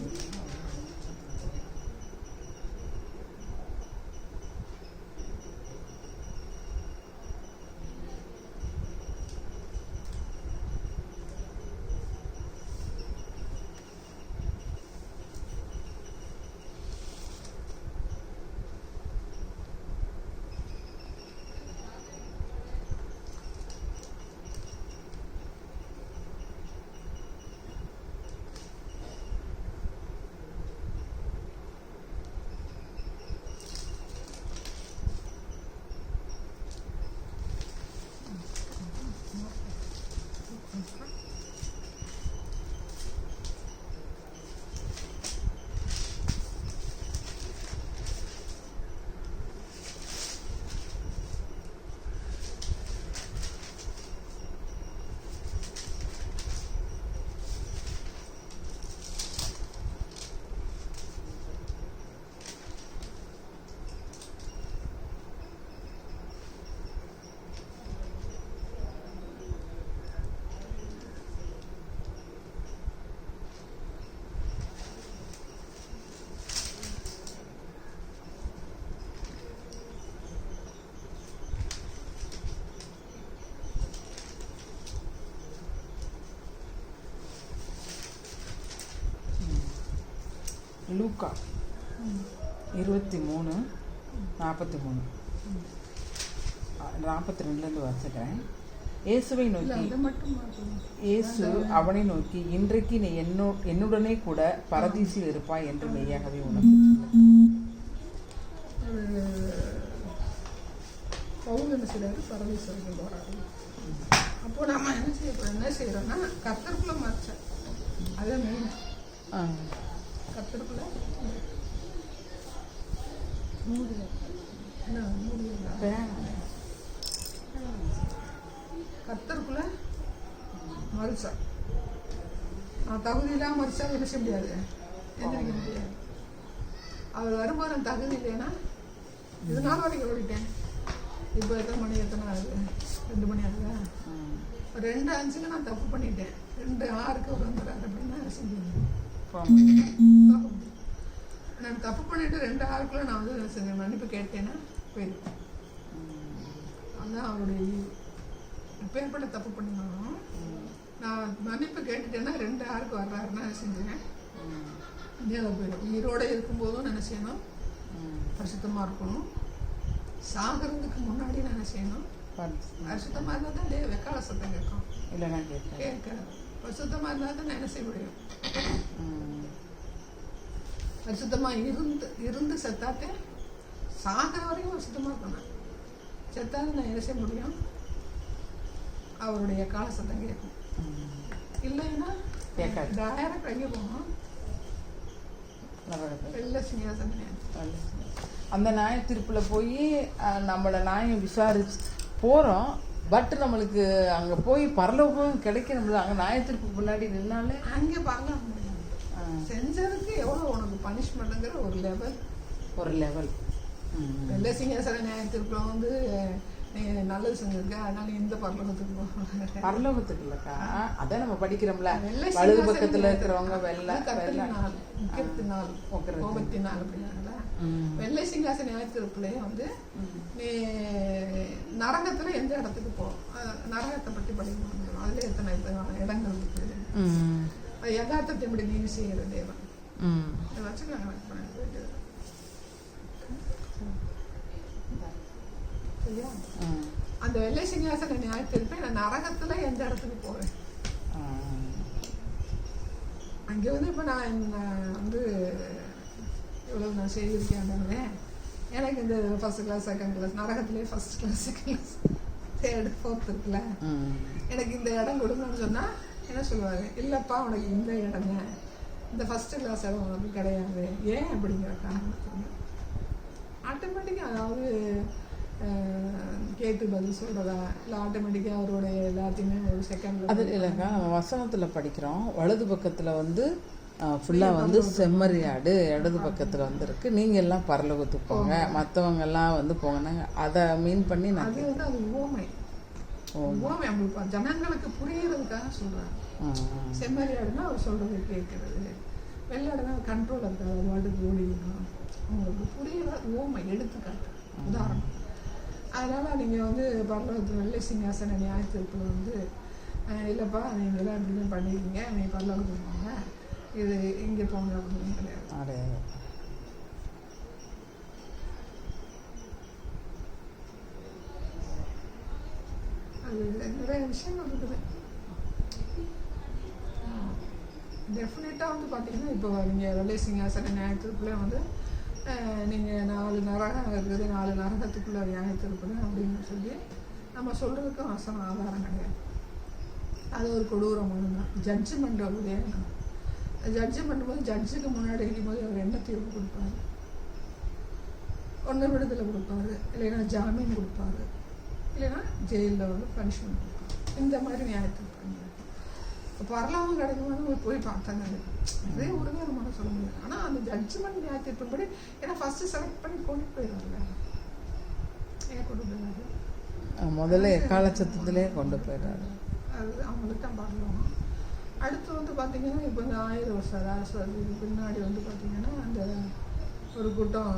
லூக்கா 23:43 42 வாசிக்கிறேன். இயேசுவை நோக்கி இயேசு அவனை நோக்கி, இன்றைக்கு நீ என்னுடனே கூட பரதீசில் இருப்பாய் என்று மெய்யாகவே உணர்ந்து. பவுல் என்ன செய்யறாரு? பரதீசருக்கு போறாரு. அப்போ நம்ம என்ன செய்யறோம்னா கர்த்தருக்குள்ள மறைச்சேன். அதே மெயின். கர்த்தருக்குள்ள கர்த்தருக்குள்ள மறைச்சா நான் தகுதி இல்லாம மறைச்சா என்ன செய்ய முடியாது, எந்திரிக்க முடியாது. அவர் வரும்போது நான் தகுதி இல்லைன்னா இது நாள் வரைக்கும் ஓடிட்டேன். இப்போ எத்தனை ஆகுது? 2 மணி ஆகுதா? 2:05 நான் தப்பு பண்ணிட்டேன். 2:06 அவர் வந்துடுறாரு அப்படின்னா செஞ்சு நான் தப்பு பண்ணிட்டு 2:06 நான் வந்து செஞ்சேன். மன்னிப்பு கேட்டேன்னா போயிருக்கேன். அதுதான் அவருடைய பேர்பட்ட தப்பு பண்ணினாலும் நான் மன்னிப்பு கேட்டுட்டேன்னா 2:06 வர்றாருன்னா செஞ்சேன். இந்தியாவில் போயிடும். ஈரோட இருக்கும்போதும் என்ன செய்யணும்? பரிசுத்தமாக இருக்கணும். சாகிறதுக்கு முன்னாடி என்ன செய்யணும்? பரிசுத்தமாக இருந்தால் தான் வெக்கால சத்தம் கேட்கும். இல்லைன்னா கேட்காது. பரிசுத்தமாக இருந்தால் தான் என்ன செய்ய முடியும்? பரிசுத்தமாக இருந்து செத்தாத்தே சாகிற வரைக்கும் பரிசுத்தமாக இருக்கணும். செத்தாது நான் என்ன செய்ய முடியும்? அவருடைய கால சத்தம் கேட்கும். இல்லைன்னா டைரக்ட் எங்கே போகணும்? வெள்ளை சிங்காசனம். அந்த நியாய தீர்ப்புல போய் நம்மளோட நியாயம் விசாரிச்சு போகிறோம். பட் நம்மளுக்கு அங்கே போய் பரலோகம் கிடைக்கணும்ல. அங்கே நியாய தீர்ப்புக்கு முன்னாடி நின்னாலே அங்கே பார்க்கலாம். செஞ்சதுக்கு எவ்வளோ உனக்கு பனிஷ்மெண்ட்டுங்கிற ஒரு லெவல். வெள்ளை சிங்காசன நியாய தீர்ப்புல வந்து நீ நல்லது செஞ்சிருக்க, அதனால இந்த பரலோகத்துக்கு இல்லக்கா. அதான் நம்ம படிக்கிறோம்ல, வலது பக்கத்துல இருக்கிறவங்க கோபத்தினால் அப்படின்னாங்களா. வெள்ளை சிங்காசன நியாயத்திற்குள்ளேயே வந்து நீ நரகத்துல எந்த இடத்துக்கு போ, நரகத்தை பற்றி படிக்கணும். அதுல எத்தனை இடங்கள் இருக்கு. அது யதார்த்தத்தை இப்படி நீ செய்யற தேவன் வச்சுக்கோங்க. அந்த வெள்ளை சிங்காசன நியாயத்திற்கு நான் நரகத்துல எந்த இடத்துக்கு போவேன்? அங்க வந்து இப்ப நான் வந்து இவ்வளவு நான் செய்திருக்கேன். எனக்கு இந்த 1st கிளாஸ் 2nd கிளாஸ் நரகத்திலே 1st class 2nd class 3rd 4th இருக்குல்ல, எனக்கு இந்த இடம் கொடுங்கன்னு சொன்னா என்ன சொல்லுவாங்க? இல்லப்பா உனக்கு இந்த இடங்க, இந்த 1st கிளாஸ் இடம் உனக்கு கிடையாது. ஏன் அப்படிங்கிற காரணத்துக்கு ஆட்டோமேட்டிக்காக அதாவது கேட்டு பதில் சொல்கிறதா இல்லை ஆட்டோமேட்டிக்காக அவருடைய எல்லாத்தையுமே ஒரு செகண்ட் அது இல்லைக்கா. நம்ம வசனத்தில் படிக்கிறோம், வலது பக்கத்தில் வந்து ஃபுல்லாக வந்து செம்மறியாடு, இடது பக்கத்தில் வந்து இருக்குது. நீங்கள் எல்லாம் பரலோகத்துக்கு போங்க, மற்றவங்க எல்லாம் வந்து போங்கன்னாங்க. அதை மீன் பண்ணி நான் அது வந்து அது ஓமை. உவமை அவங்களுக்கு ஜனங்களுக்கு புரியறதுக்காக சொல்றாங்க. செம்மறியாடுனா அவர் சொல்றதை கேட்கறது, வெள்ளாடுனா கண்ட்ரோல் இருக்காது, அது வாட்டுக்கு ஓடிக்கணும். அவங்களுக்கு புரியுற உவமை எடுத்துக்காட்டு உதாரணம். அதனால நீங்கள் வந்து பரலோகத்தில் வெள்ளை சிங்காசன நியாயத்தீர்ப்பில் வந்து இல்லைப்பா நீங்களாம் இப்படிலாம் பண்ணிக்கிங்க, நீங்கள் பரலோகத்துக்கு போங்க, இது இங்கே போங்க அப்படின்னு கிடையாது. அது நிறைய விஷயங்கள் இருக்குது. டெஃபினட்டாக வந்து பார்த்தீங்கன்னா இப்போ நீங்கள் வெள்ளை சிங்காசன நியாயத்தீர்ப்பில் வந்து நீங்கள் 4 நரகம் இருக்குது, 4 நரகத்துக்குள்ளே நியாயத்தீர்ப்பில் அப்படின்னு சொல்லி நம்ம சொல்கிறதுக்கும் வசனம் ஆதாரம் கிடையாது. அது ஒரு கொடூரமான தான். ஜட்ஜ்மெண்ட் அப்படியே ஜட்ஜ்மெண்ட் போது ஜட்ஜுக்கு முன்னாடி இருக்கும்போது அவர் என்ன தீர்ப்பு கொடுப்பாரு? ஒன்று விடுதலை கொடுப்பாரு, இல்லைன்னா ஜாமீன் கொடுப்பாரு, இல்லைன்னா ஜெயிலில் வந்து பனிஷ்மெண்ட் கொடுப்பாரு. இந்த மாதிரி நியாயத்தீர்ப்பு பரலோகம் கிடைக்கும்போது போய் பார்த்தாங்க. அதே உறுதியான சொல்ல முடியாது. ஆனால் அந்த ஜட்ஜ்மெண்ட் நியாயத்தீர்ப்பின்படி ஏன்னா ஃபர்ஸ்ட் செலக்ட் பண்ணி கொண்டு போயிடுவாங்க. ஏன் கொண்டு போயிடுறாரு? முதல்ல எக்காலச்சத்திலே கொண்டு போயிடுறாரு. அது அவங்களுக்கு தான் பார்க்கலாம். அடுத்து வந்து பார்த்தீங்கன்னா இப்போ இந்த 1000 வருஷம் அரசுக்கு பின்னாடி வந்து பார்த்தீங்கன்னா அந்த ஒரு கூட்டம்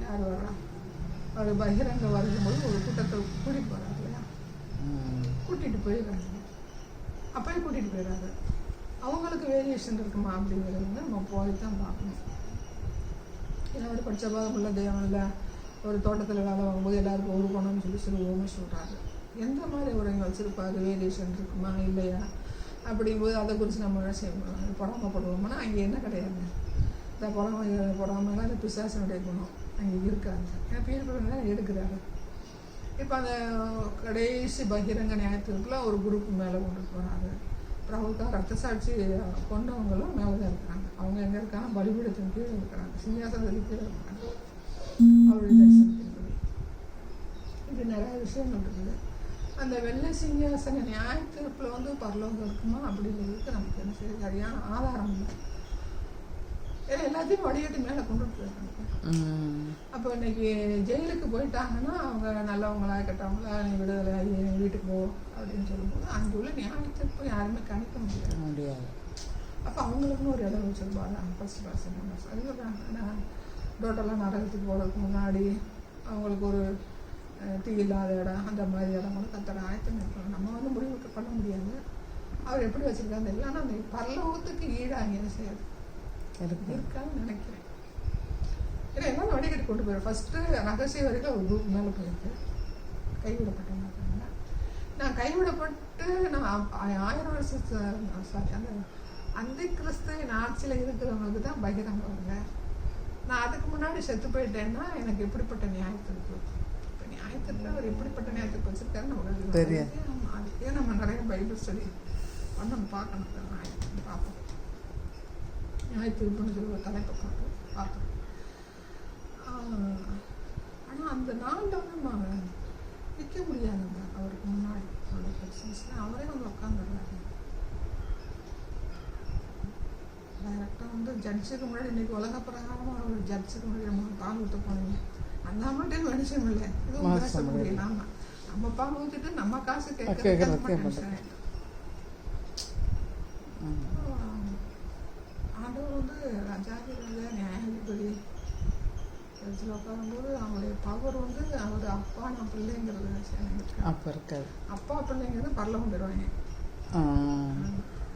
யார் வர்றா, அவர் பகிரங்க வரும்போது ஒரு கூட்டத்தை கூட்டிகிட்டு போகிறாரு இல்லையா, கூட்டிகிட்டு போயிடுறாங்க. அப்போயே கூட்டிகிட்டு போயிடுறாரு. அவங்களுக்கு வேரியேஷன் இருக்குமா அப்படிங்கிறது வந்து நம்ம போய் தான் பார்க்கணும். ஏன்னா ஒரு படித்த பாகமுள்ள தேவனில் ஒரு தோட்டத்தில் வேலை வாங்கும்போது எல்லாருக்கும் ஒரு பணம்னு சொல்லி சொல்லுவோம்னு சொல்கிறாரு. எந்த மாதிரி ஒரு இங்கே வச்சுருப்பாரு, வேரியேஷன் இருக்குமா இல்லையா அப்படிங்கும்போது அதை குறித்து நம்ம என்ன செய்யணும், பொறாமப்படுவோம்னா அங்கே என்ன கிடையாது. இந்த பொறாமைலாம் இந்த பிசாசனுடைய குணம் அங்கே இருக்காங்க. ஏன்னா பீர்புரம் எடுக்கிறாரு. இப்போ அந்த கடைசி பகிரங்க நியாயத்தீர்ப்புல ஒரு குரூப் மேலே கொண்டு போகிறாரு. பிரபுக்கா ரத்த சாட்சி கொண்டவங்களும் மேலே தான் இருக்கிறாங்க. அவங்க எங்கே இருக்காங்க? பலிபீடத்தின் கீழே இருக்கிறாங்க, சிங்காசனத்துக்கு கீழே இருக்கிறாங்க. அவருடைய தரிசனத்தின்படி இப்படி நிறைய விஷயங்கள் இருக்குது. அந்த வெள்ளை சிங்காசன நியாயத்தீர்ப்பில் வந்து பரலோகம் இருக்குமா அப்படிங்கிறதுக்கு நமக்கு என்ன செய்ய சரியான ஆதாரம் இல்லை. ஏன்னா எல்லாத்தையும் வடிகட்டி மேலே கொண்டுட்டு போயிருக்காங்க. அப்போ இன்னைக்கு ஜெயிலுக்கு போயிட்டாங்கன்னா அவங்க நல்லவங்களா கெட்டவங்களா, நீ விடுதலை ஆகி வீட்டுக்கு போ அப்படின்னு சொல்லும்போது அங்கே உள்ள நியாயத்தீர்ப்பு யாருமே கணிக்க முடியாது. அப்போ அவங்களுக்குன்னு ஒரு இடம் வச்சுருப்பாங்க. ஃபர்ஸ்ட் பர்சன் அது சொல்கிறாங்க, டோட்டலாக நரகத்துக்கு போகிறதுக்கு முன்னாடி அவங்களுக்கு ஒரு தீ இல்லாத இடம், அந்த மாதிரி இடம் கூட கத்தரை ஆயத்தம் இருப்பாங்க. நம்ம வந்து முடிவு பண்ண முடியாது அவர் எப்படி வச்சுருக்காங்க தெரியல. ஆனால் அந்த பரலோகத்துக்கு ஈடாக என்ன செய்யாது இருக்கான்னு நினைக்கிறேன். ஏன்னா எல்லாம் வடிகட்டி கொண்டு போயிடும். ஃபஸ்ட்டு ரகசிய வரைக்கும் ஒரு குரூப் மேலே போயிருக்கு, கைவிடப்பட்டவங்க. நான் கைவிடப்பட்டு நான் 1000 வருஷத்து சாரி அந்த கிறிஸ்துவின் ஆட்சியில் இருக்கிறவங்களுக்கு தான் பகிரங்க வருங்க. நான் அதுக்கு முன்னாடி செத்து போயிட்டேன்னா எனக்கு எப்படிப்பட்ட நியாயத்திற்கு இப்போ நியாயத்திற்கு அவர் எப்படிப்பட்ட நியாயத்துக்கு வச்சுருக்காருன்னு நமக்கு தெரியாது. அதுக்கே நம்ம நிறைய பைபிள் ஸ்டடி பண்ணணும், பார்க்கணும். நியாயத்துக்கு பார்ப்போம், நியாயத்திருப்புன்னு சொல்லி ஒரு தலைப்பை பார்த்தோம். ஆனால் அந்த நாளில் வந்து நம்ம நிற்க முடியாதுங்க. அவருக்கு முன்னாடி அவருடைய பிரசன்ஸில் அவரே வந்து உட்காந்துடுறாரு. டைரெக்டாக வந்து ஜட்ஜுக்கு முன்னாடி இன்றைக்கி உலக பிரகாரமாக ஒரு ஜட்ஜுக்கு முன்னாடி நம்ம பால் ஊற்ற போனீங்க அந்த மட்டும் மனுஷன் இல்லை, இதுவும் பேச முடியல. நம்ம பால் ஊற்றிட்டு நம்ம காசு கேட்கறது மனுஷன். ஆண்டவர் வந்து ராஜாதி ராஜா நியாயாதிபதி ஜட்ஜில் உட்காரும்போது அவருடைய பவர் வந்து அவர் அப்பா நான் பிள்ளைங்கிறது அப்போ இருக்காது. அப்பா பிள்ளைங்கிறது பரலவும் பெறுவாங்க.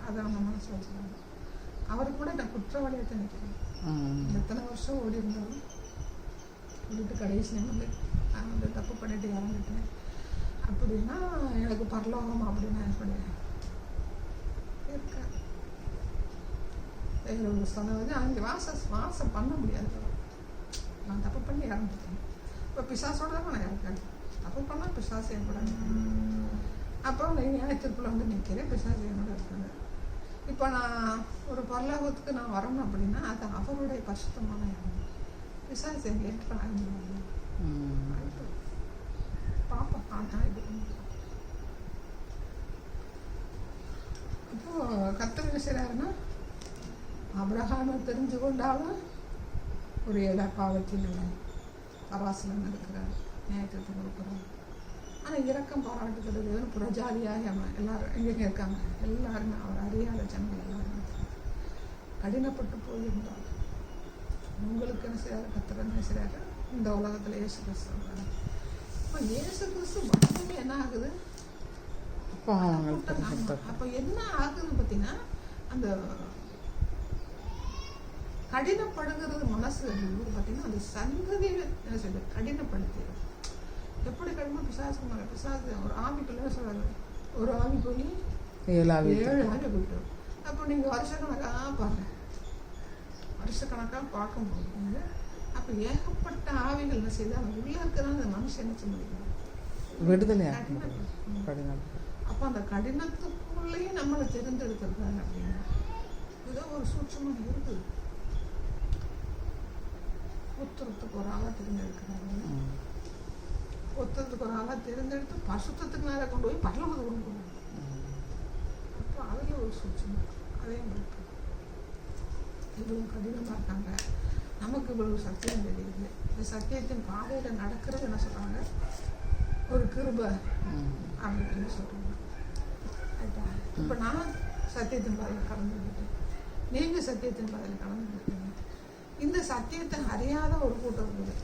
அதை அவங்க மனசு வச்சுருவாங்க. அவருக்கு கூட நான் குற்றவாளியாக நினைக்கிறேன். எத்தனை வருஷம் ஓடி இருந்தாலும் சொல்லிட்டு கடைசியில் வந்து நான் வந்து தப்பு பண்ணிட்டு இறந்துட்டேன் அப்படின்னா எனக்கு பரலோகம் அப்படின்னு நான் சொல்லுவேன் இருக்கேன். ஒரு சொன்னது அங்கே வாசம் பண்ண முடியாது. நான் தப்பு பண்ணி இறந்துட்டேன். இப்போ பிசாசோட தான் நான் இறக்கேன். தப்பு பண்ணால் பிசாசு என் கூட அப்போ நியாயத்திற்குள்ள வந்து நிற்கிறேன், பிசாசு என்னோட இருக்காங்க. இப்போ நான் ஒரு பரலோகத்துக்கு நான் வரணும் அப்படின்னா அது அவருடைய பரிசுத்தமான இடம். பிசாசு எங்கள் ஏற்ற ஆக முடியாது. பார்ப்போம். ஆனால் இது இப்போ கர்த்தர் என்ன செய்கிறாருன்னா அபிரகாமை தெரிஞ்சு கொண்டாலும் ஒரு பாவத்தில் பராசலம் இருக்கிறார், நியாயத்திற்கு கொடுக்குறார். ஆனால் இரக்கம் பாராட்டுகிற தேவன் புறஜாதியாக எல்லாரும் எங்கெங்க இருக்காங்க, எல்லாருமே அவர் அறியாத ஜனங்கள் எல்லாருமே கடினப்பட்டு போயிருந்தார். உங்களுக்கு என்ன செய்யறாரு? கர்த்தர் என்ன செய்யறாரு? இந்த உலகத்தில் இயேசு கிறிஸ்து வர்றாரு. இப்போ இயேசு கிறிஸ்து வந்தமே என்ன ஆகுது? அப்போ என்ன ஆகுதுன்னு பார்த்தீங்கன்னா, அந்த கடினப்படுகிறது மனசு பார்த்தீங்கன்னா அந்த சந்ததியை என்ன செய்யுது? கடினப்படுத்தி. எப்படி கடினம்? பிசாசு ஒரு ஆவிக்குள்ள சொல்றாரு, ஒரு ஆவி போய் 7 ஆவி போயிட்டு. அப்போ நீங்கள் வருஷக்கணக்காக பாருங்க, வருஷக்கணக்காக பார்க்கும்போது அப்போ ஏகப்பட்ட ஆவிகள் என்ன செய்யுது? அவங்க உள்ளே இருக்கிறாங்க. அந்த மனுஷன் என்ன செய்ய முடியும்? விடுதலை. அப்போ அந்த கடினத்துக்குள்ளேயும் நம்மளை தெரிந்தெடுத்திருக்காங்க அப்படின்னா ஏதோ ஒரு சூட்சமாக இருக்குது. ஒத்துறத்துக்கு ஒரு ஆளாக தெரிஞ்செடுக்கிறாங்க. ஒத்துறதுக்கு ஒரு ஆளாக தெரிஞ்செடுத்து பசுத்தத்துக்கு நேரம் கொண்டு போய் பரலோகத்தை கொண்டு போகணும். அப்போ அதில் ஒரு சூட்சமாக அதே மாதிரி இவ்வளவு கடினமாக இருக்காங்க. நமக்கு இவ்வளவு சத்தியம் தெரியுது. இந்த சத்தியத்தின் பாதையில் நடக்கிறது என்ன சொல்கிறாங்க? ஒரு கிருபை அப்படின்னு சொல்கிறாங்க. ரைட்டா? இப்போ நான் சத்தியத்தின் பாதையில் கலந்துக்கிட்டேன், நீங்கள் சத்தியத்தின் பாதையில் கலந்துக்கிட்டீங்க. இந்த சத்தியத்தை அறியாத ஒரு கூட்டம் இருக்குது.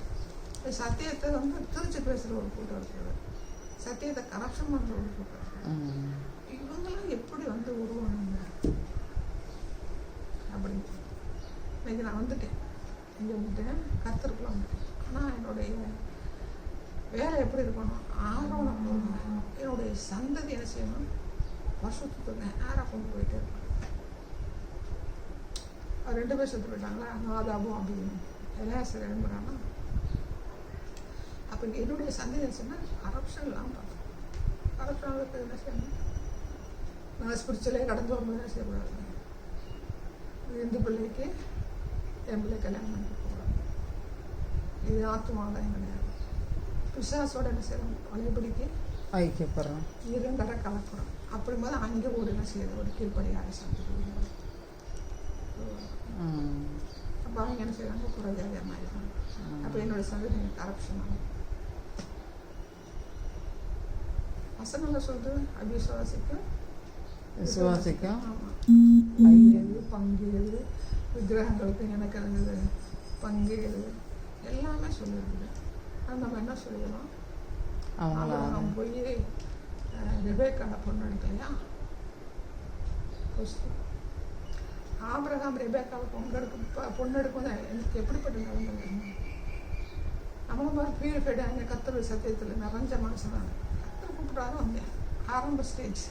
இந்த சத்தியத்தை திரிச்சு பேசுகிற ஒரு கூட்டம் இருக்குது. சத்தியத்தை கரப்ஷன் பண்ணுற ஒரு கூட்டம் இருக்குது. இவங்களாம் எப்படி உருவானாங்க அப்படின்னு இன்னைக்கு நான் வந்துட்டேன். இங்கே வந்துட்டேன், கர்த்தருக்குள்ள வந்துட்டேன். ஆனால் என்னுடைய வேலை எப்படி இருக்கணும்? ஆரோணம் என்னுடைய சந்ததி என்ன செய்யணும்? வருஷத்துக்கு நேராக கொண்டு போயிட்டே இருக்கணும். 2 பேர் செத்து போயிட்டாங்களா? நாதாபும் அப்படின்னு எல்லாம் எழும்புறான்னா அப்போ என்னுடைய சந்ததி என்ன செய்யணும்? கரப்ஷன் இல்லாமல் பார்த்தோம். கரப்ஷன் என்ன செய்யணும்? நான் ஸ்பிரிச்சுவலே கடந்து வரும்போது என்ன செய்யக்கூடாது? இந்து பிள்ளைக்கு என் பிள்ளை கல்யாணம் பண்ணி போகிறாங்க. இது ஆத்மாதான் கிடையாது. பிசாசோட என்ன செய்யறோம்? பழையபடிக்கு ஐக்கியப்படுறோம், இரண்டரை கலக்கிறோம். அப்படிங்கும்போது அங்கே ஒரு என்ன செய்யறது? ஒரு கீழ்ப்படியாக சாப்பிட்டு அப்போ அவங்க என்ன செய்யறாங்க? புறஜாதியாக மாறிடுறாங்க. அப்போ என்னோட சந்ததி கரப்ஷன் ஆகும். வசனங்கள் சொல்றது அவிசுவாசிக்கும் விசுவாசிக்கும் பங்கேது, விக்கிரகங்களுக்கு எனக்கு இருந்தது பங்கேது, எல்லாமே சொல்லியிருக்குது. அது நம்ம என்ன சொல்லிடலாம்? அவங்க போய் ரெபேக்காவை பொண்ணு எடுக்கலையா? ஆபிரகாம் ரெபேக்காவை பொண்ணு எடுக்கும் எனக்கு எப்படிப்பட்ட நிலைமை? நம்மள மாதிரி பியூரிஃபைடு அங்கே கர்த்தருடைய சத்தியத்தில் நிறைஞ்ச மனுஷனான கர்த்தர் கூப்பிட்டாரு. வந்தேன் ஆரம்ப ஸ்டேஜ்.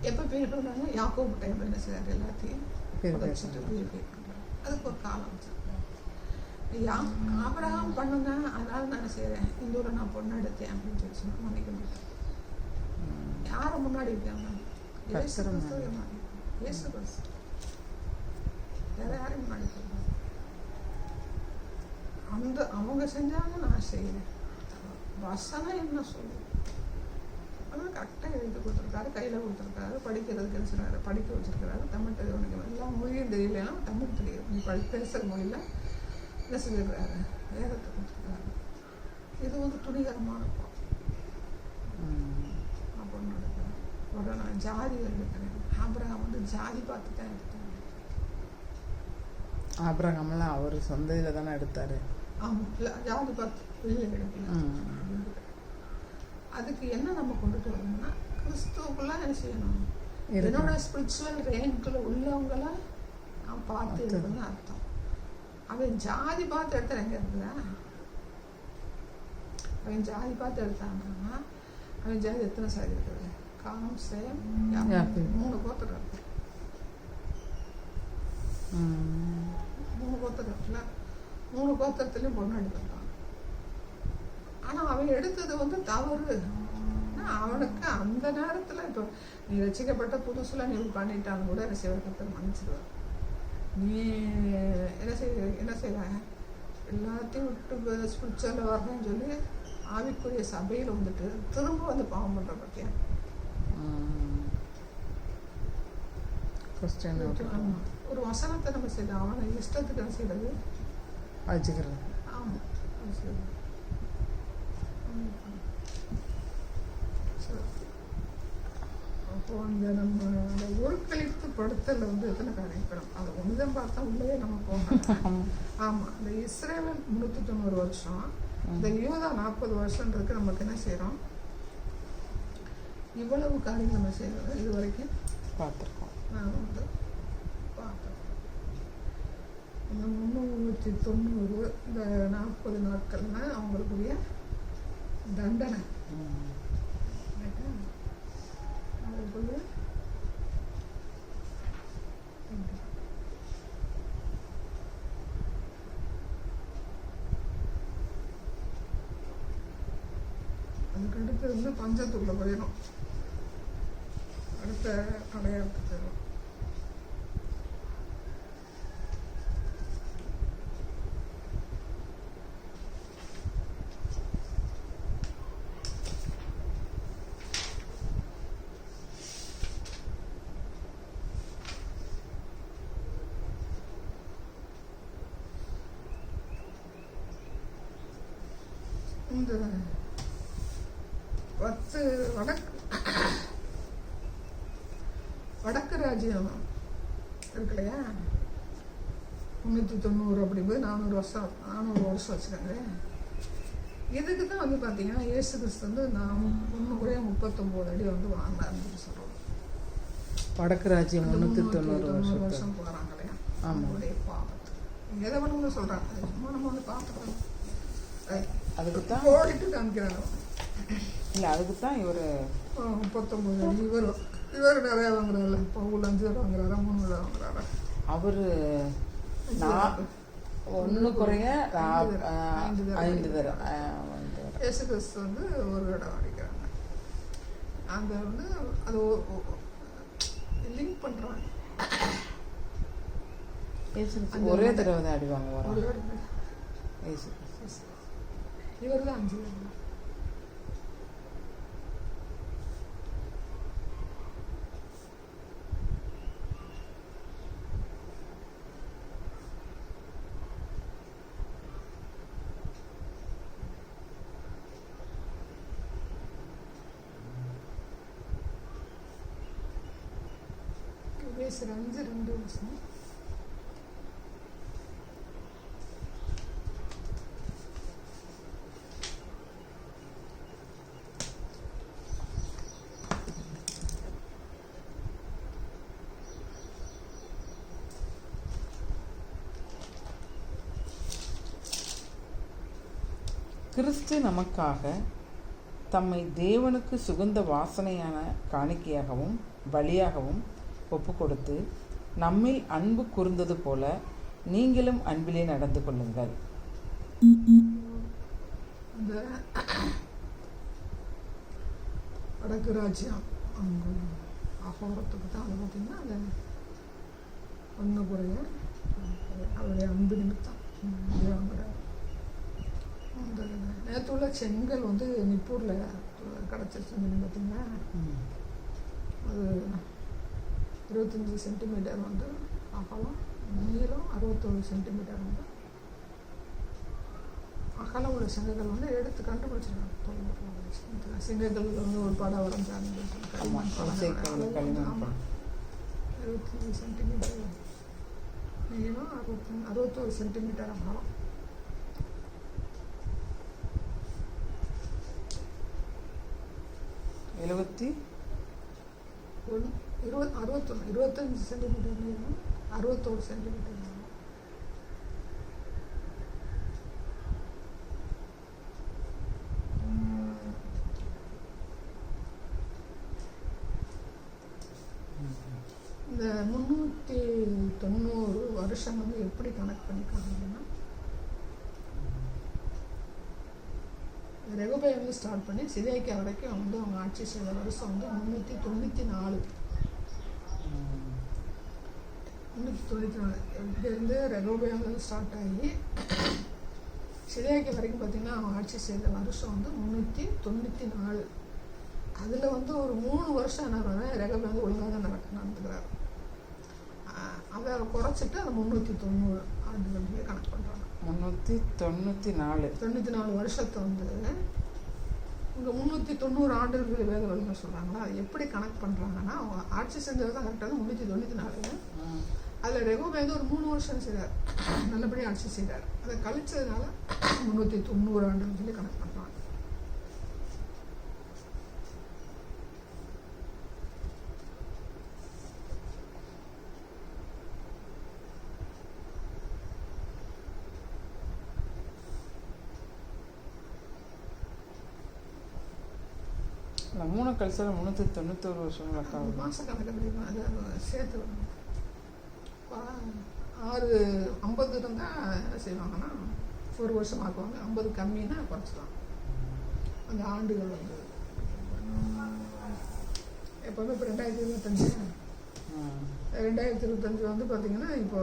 எப்போ பியூரிஃபை பண்ணாங்க? யாக்கோபு டைம் என்ன செய்யறாரு? எல்லாத்தையும் புதைச்சிட்டு பியூரிஃபை பண்ணுறாரு. அதுக்கு ஒரு காலம் வச்சிருக்கேன். ஆபிரகாம் பண்ணுங்க, அதனால நான் என்ன செய்யறேன்? இந்த ஊரை நான் பொண்ணு எடுத்தேன் அப்படின்னு சொல்லி சொன்னா மன்னிக்க மாட்டேன். யாரை முன்னாடி இருக்காங்க? இயேசு கிறிஸ்து. வேற யாரையும் முன்னாடி இருக்காங்க? அவங்க செஞ்சாங்க, நான் செய்யறேன். வசனம் என்ன சொல்லுது? அதெல்லாம் கரெக்டாக எழுதி கொடுத்துருக்காரு, கையில் கொடுத்துருக்காரு. படிக்கிறதுக்கு என்ன செய்யறாரு? படிக்க வச்சிருக்கிறாரு. தமிழ் தெரியும், எல்லா மொழியும் தெரியலன்னா தமிழ் தெரியும். நீ பேசுகிற மொழியில் என்ன செஞ்சிருக்கிறாரு? வேதத்தை கொடுத்துருக்காரு. இது துணிகரமான அப்படின்னு நடக்கிறேன். ஒரு நான் ஜாதிகள் இருக்கிறேன். ஆபிரகாம் ஜாதி பார்த்து தான் எடுத்தாங்க. ஆபிரகாம்லாம் அவர் சொந்த இதில் தானே எடுத்தாரு. ஆமாம், இல்லை ஜாதி பார்த்து வெளியே எடுக்கல. அதுக்கு என்ன நம்ம கொண்டுட்டு வரணும்னா, கிறிஸ்துவுக்குள்ள என்ன செய்யணும்? என்னோட ஸ்பிரிச்சுவல் ரேங்கில் உள்ளவங்கள நான் பார்த்து எடுக்கணும்னு அர்த்தம். அவன் ஜாதி பார்த்து எடுத்த எங்க இருக்குதா? அவன் ஜாதி பார்த்து எடுத்தாங்கன்னா அவன் ஜாதி எத்தனை சாதி இருக்குது? காம், சேம், 3 கோத்திரம் இருக்கு. 3 கோத்திரம் இருக்குல்ல? 3 கோத்திரத்துலையும் பொண்ணு எடுத்துட்டான். ஆனால் அவன் எடுத்தது தவறு. அவனுக்கு அந்த நேரத்தில் இப்போ நீ ரசிக்கப்பட்ட புதுசுல நீ பண்ணிட்டான்னு கூட என்ன செய்வதற்கு மன்னிச்சிடுவார். நீ என்ன செய்வ? எல்லாத்தையும் விட்டு ஸ்பிரிச்சுவலில் வரணும்னு சொல்லி ஆவிக்குரிய சபையில் திரும்ப பாவம் பண்ணுற பற்றியா? ஒரு வசனத்தை நம்ம செய்யலாம், அவனை இஷ்டத்துக்கு என்ன செய்யறது? வச்சுக்கிறது. ஆமாம். இப்போ நம்ம அந்த உருக்களித்து படுத்தல எத்தனை காரியம் அதை ஒன்றுதான் பார்த்தா உள்ளே நம்ம போகணும். ஆமாம், இந்த இஸ்ரேல் 390 வருஷம், இந்த யூதா 40 வருஷன்றதுக்கு நமக்கு என்ன செய்கிறோம்? இவ்வளவு காரியம் நம்ம செய்கிறோம். இது வரைக்கும் பார்த்துருக்கோம். நான் பார்த்தேன். இந்த 390 இந்த 40 நாட்கள்னா அவங்களுக்குரிய தண்டனை. அவங்களுக்குரிய அதுக்கு அடுத்து பஞ்சத்துக்குள்ள போயிடும். அடுத்த அடையாளத்துக்கு போயிடும். இந்த 10 வடக்கு ராஜ்யம் இருக்கு இல்லையா, 390 அப்படிங்கும்போது 400 வருஷம் வச்சுக்காங்க. இதுக்கு தான் பார்த்தீங்கன்னா இயேசு கிறிஸ்து நான் 39 அடி வாங்கினாருன்னு சொல்கிறோம். வடக்கு ராஜ்யம் 390 வருஷம் போகிறாங்க இல்லையா, அவங்களுடைய பாவத்தை எதை வேணும்னு சொல்கிறாங்க. சும்மா நம்ம பார்த்துக்கலாம். அதுக்கு தான் ஓடிட்டு காமிக்கிறாங்க. இல்லை, அதுக்கு தான் இவர் 39 அடி. இவர் நிறையா வாங்குறாரு. பவுல் 5 தடவை வாங்குறாரா, 3 தடவை வாங்குறாரா? அவர் 1 குறைய 5 தடவை. இயேசு கிறிஸ்து ஒரு தடவை அடிக்கிறாங்க. அந்த அது லிங்க் பண்ணுறாங்க. ஒரே தடவை தான் அடிவாங்க. ஒரு தடவை இவர் தான் 5 தடவை. பேசுகிற 2 வருஷம் கிறிஸ்து நமக்காக தம்மை தேவனுக்கு சுகந்த வாசனையான காணிக்கையாகவும் பலியாகவும் ஒப்பு கொடுத்து நம்மில் அன்பு கூர்ந்தது போல நீங்களும் அன்பிலே நடந்து கொள்ளுங்கள். அந்த வடக்கு ராஜ்யம் அகோரத்துக்கு தான் பார்த்தீங்கன்னா அந்த 1 குறைய அவருடைய அன்பு நிமித்தம் அந்த நேற்றுள்ள செங்கல் நிப்பூரில் கிடச்சிருச்சுன்னு பார்த்தீங்கன்னா அது 25 சென்டிமீட்டர் அகலம், நீளம் 61 சென்டிமீட்டர் அகலம் உள்ள செங்கல்கள் எடுத்து கண்டுபிடிச்சிருக்காங்க. செங்கல்கள் ஒரு படம் வரைஞ்சாங்க. 25 சென்டிமீட்டர் நீளம், 61 சென்டிமீட்டர் அகலம். எழுபத்தி 25 சென்டிமீட்டர் நீளம், 61 சென்டிமீட்டர் நீளம். இந்த 390 வருஷம் எப்படி கணக்கு பண்ணிக்காங்கன்னா, ரெகோபெயாம் ஸ்டார்ட் பண்ணி சிதேக்கியா வரைக்கும் அவங்க ஆட்சி செய்த வருஷம் 394. இங்கேருந்து ரெகோபெயாம் ஸ்டார்ட் ஆகி சிதேக்கியா வரைக்கும் பார்த்தீங்கன்னா அவங்க ஆட்சி செய்த வருஷம் 394. அதில் ஒரு 3 வருஷம் என்ன பண்ணுறேன், ரெகோபெயாம் ஒழுங்காக தான் நடந்துக்கிறாரு. அதை குறைச்சிட்டு அதை 390 ஆண்டுகள் கணக்கு பண்ணுறாங்க. 394 வருஷத்தை இங்கே 390 ஆண்டுகள் வேத வலிமை சொல்கிறாங்களா, அது எப்படி கணக்கு பண்ணுறாங்கன்னா, அவங்க ஆட்சி செஞ்சது தான் கரெக்டாக 394. அதில் ரெகோபேந்து ஒரு 3 வருஷம் செய்கிறார், நல்லபடியாக ஆட்சி செய்கிறார். அதை கழிச்சதுனால 390 ஆண்டுன்னு சொல்லி கணக்கு பண்ணுறாங்க. மூணு கழிச்சா 391 வருஷம் கணக்காகும். மாத கணக்கு தெரியுமா, அது சேர்த்து 650 இருந்தால் என்ன செய்வாங்கன்னா 1 வருஷம் ஆக்குவாங்க. 50 கம்மின்னா குறைச்சிக்கலாம். அந்த ஆண்டுகள் வந்து எப்போவுமே இப்போ 2025 வந்து பார்த்திங்கன்னா, இப்போ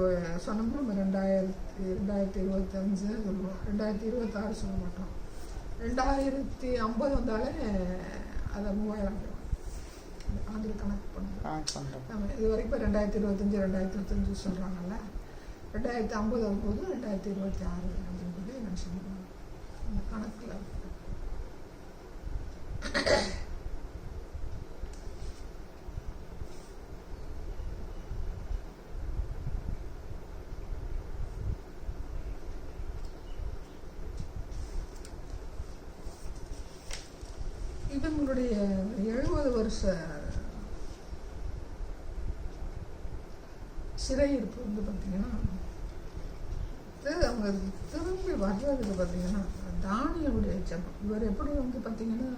சொன்னோம்னா நம்ம 2025 சொல்லுவோம், 2026 சொல்ல மாட்டோம். 2050 வந்தாலே அதை 3000 ஆண்டுகள் கணக்கு பண்ணுறோம். நம்ம இது வரைக்கும் இப்போ 2025 சொல்கிறாங்கல்ல, 2050 வரும்போது 2026 அப்படின்னு சொல்லி மென்ஷன் பண்ணுவாங்க அந்த கணக்கில். இவங்களுடைய 70 வருஷ சிறையிருப்பு வந்து பார்த்திங்கன்னா, அவங்க திரும்பி வர்றதுக்கு பார்த்திங்கன்னா தானியலுடைய ஜெபம். இவர் எப்படி வந்து பார்த்திங்கன்னா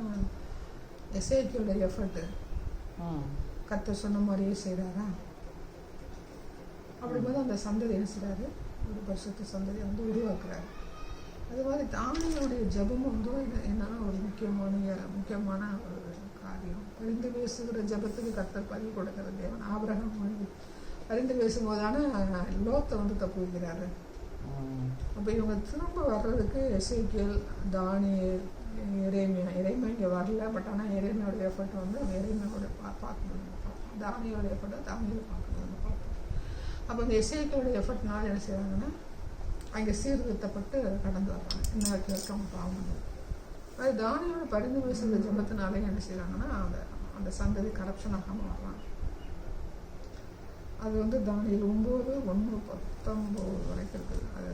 எசேக்கியோட எஃபர்ட்டு கர்த்தர் சொன்ன மாதிரியே செய்கிறாரா, அப்படிங்கும்போது அந்த சந்ததி என்ன செய்கிறாரு, ஒரு பரிசுத்த சந்ததியை வந்து உருவாக்குறாரு. அது மாதிரி தானியலுடைய ஜெபமும் வந்து என்னன்னா ஒரு முக்கியமான ஒரு காரியம். பரிந்து பேசுகிற ஜெபத்துக்கு கர்த்தர் பதில் கொடுக்கிற தேவன். ஆபிரகாம் வந்து பரிந்து பேசும்போதான லோத்தை வந்து தப்பு வைக்கிறாரு. அப்போ இவங்க திரும்ப வர்றதுக்கு எசேக்கியேல், தானியேல், எரேமியா இங்கே வரல. பட் ஆனால் எரேமியாவோட எஃபர்ட் வந்து அவங்க எரேமியாவோட பார்க்கணும், தானியோட எஃபர்ட்டை தானியோட பார்க்கணும்னு பார்ப்போம். அப்போ இந்த எசேக்கியலோட எஃபர்ட்னால என்ன செய்வாங்கன்னா அங்கே சீர்திருத்தப்பட்டு கடந்து வர்றாங்க. இன்னும் இருக்காங்க பாவம். அது தானியோட பரிந்து பேசுகிற ஜெபத்தினாலே என்ன செய்கிறாங்கன்னா அந்த சந்ததி கரப்ஷன் ஆகாமல் வர்றாங்க. அது வந்து தானியேல் 9:1-19 வரைக்கும் இருக்குது. அது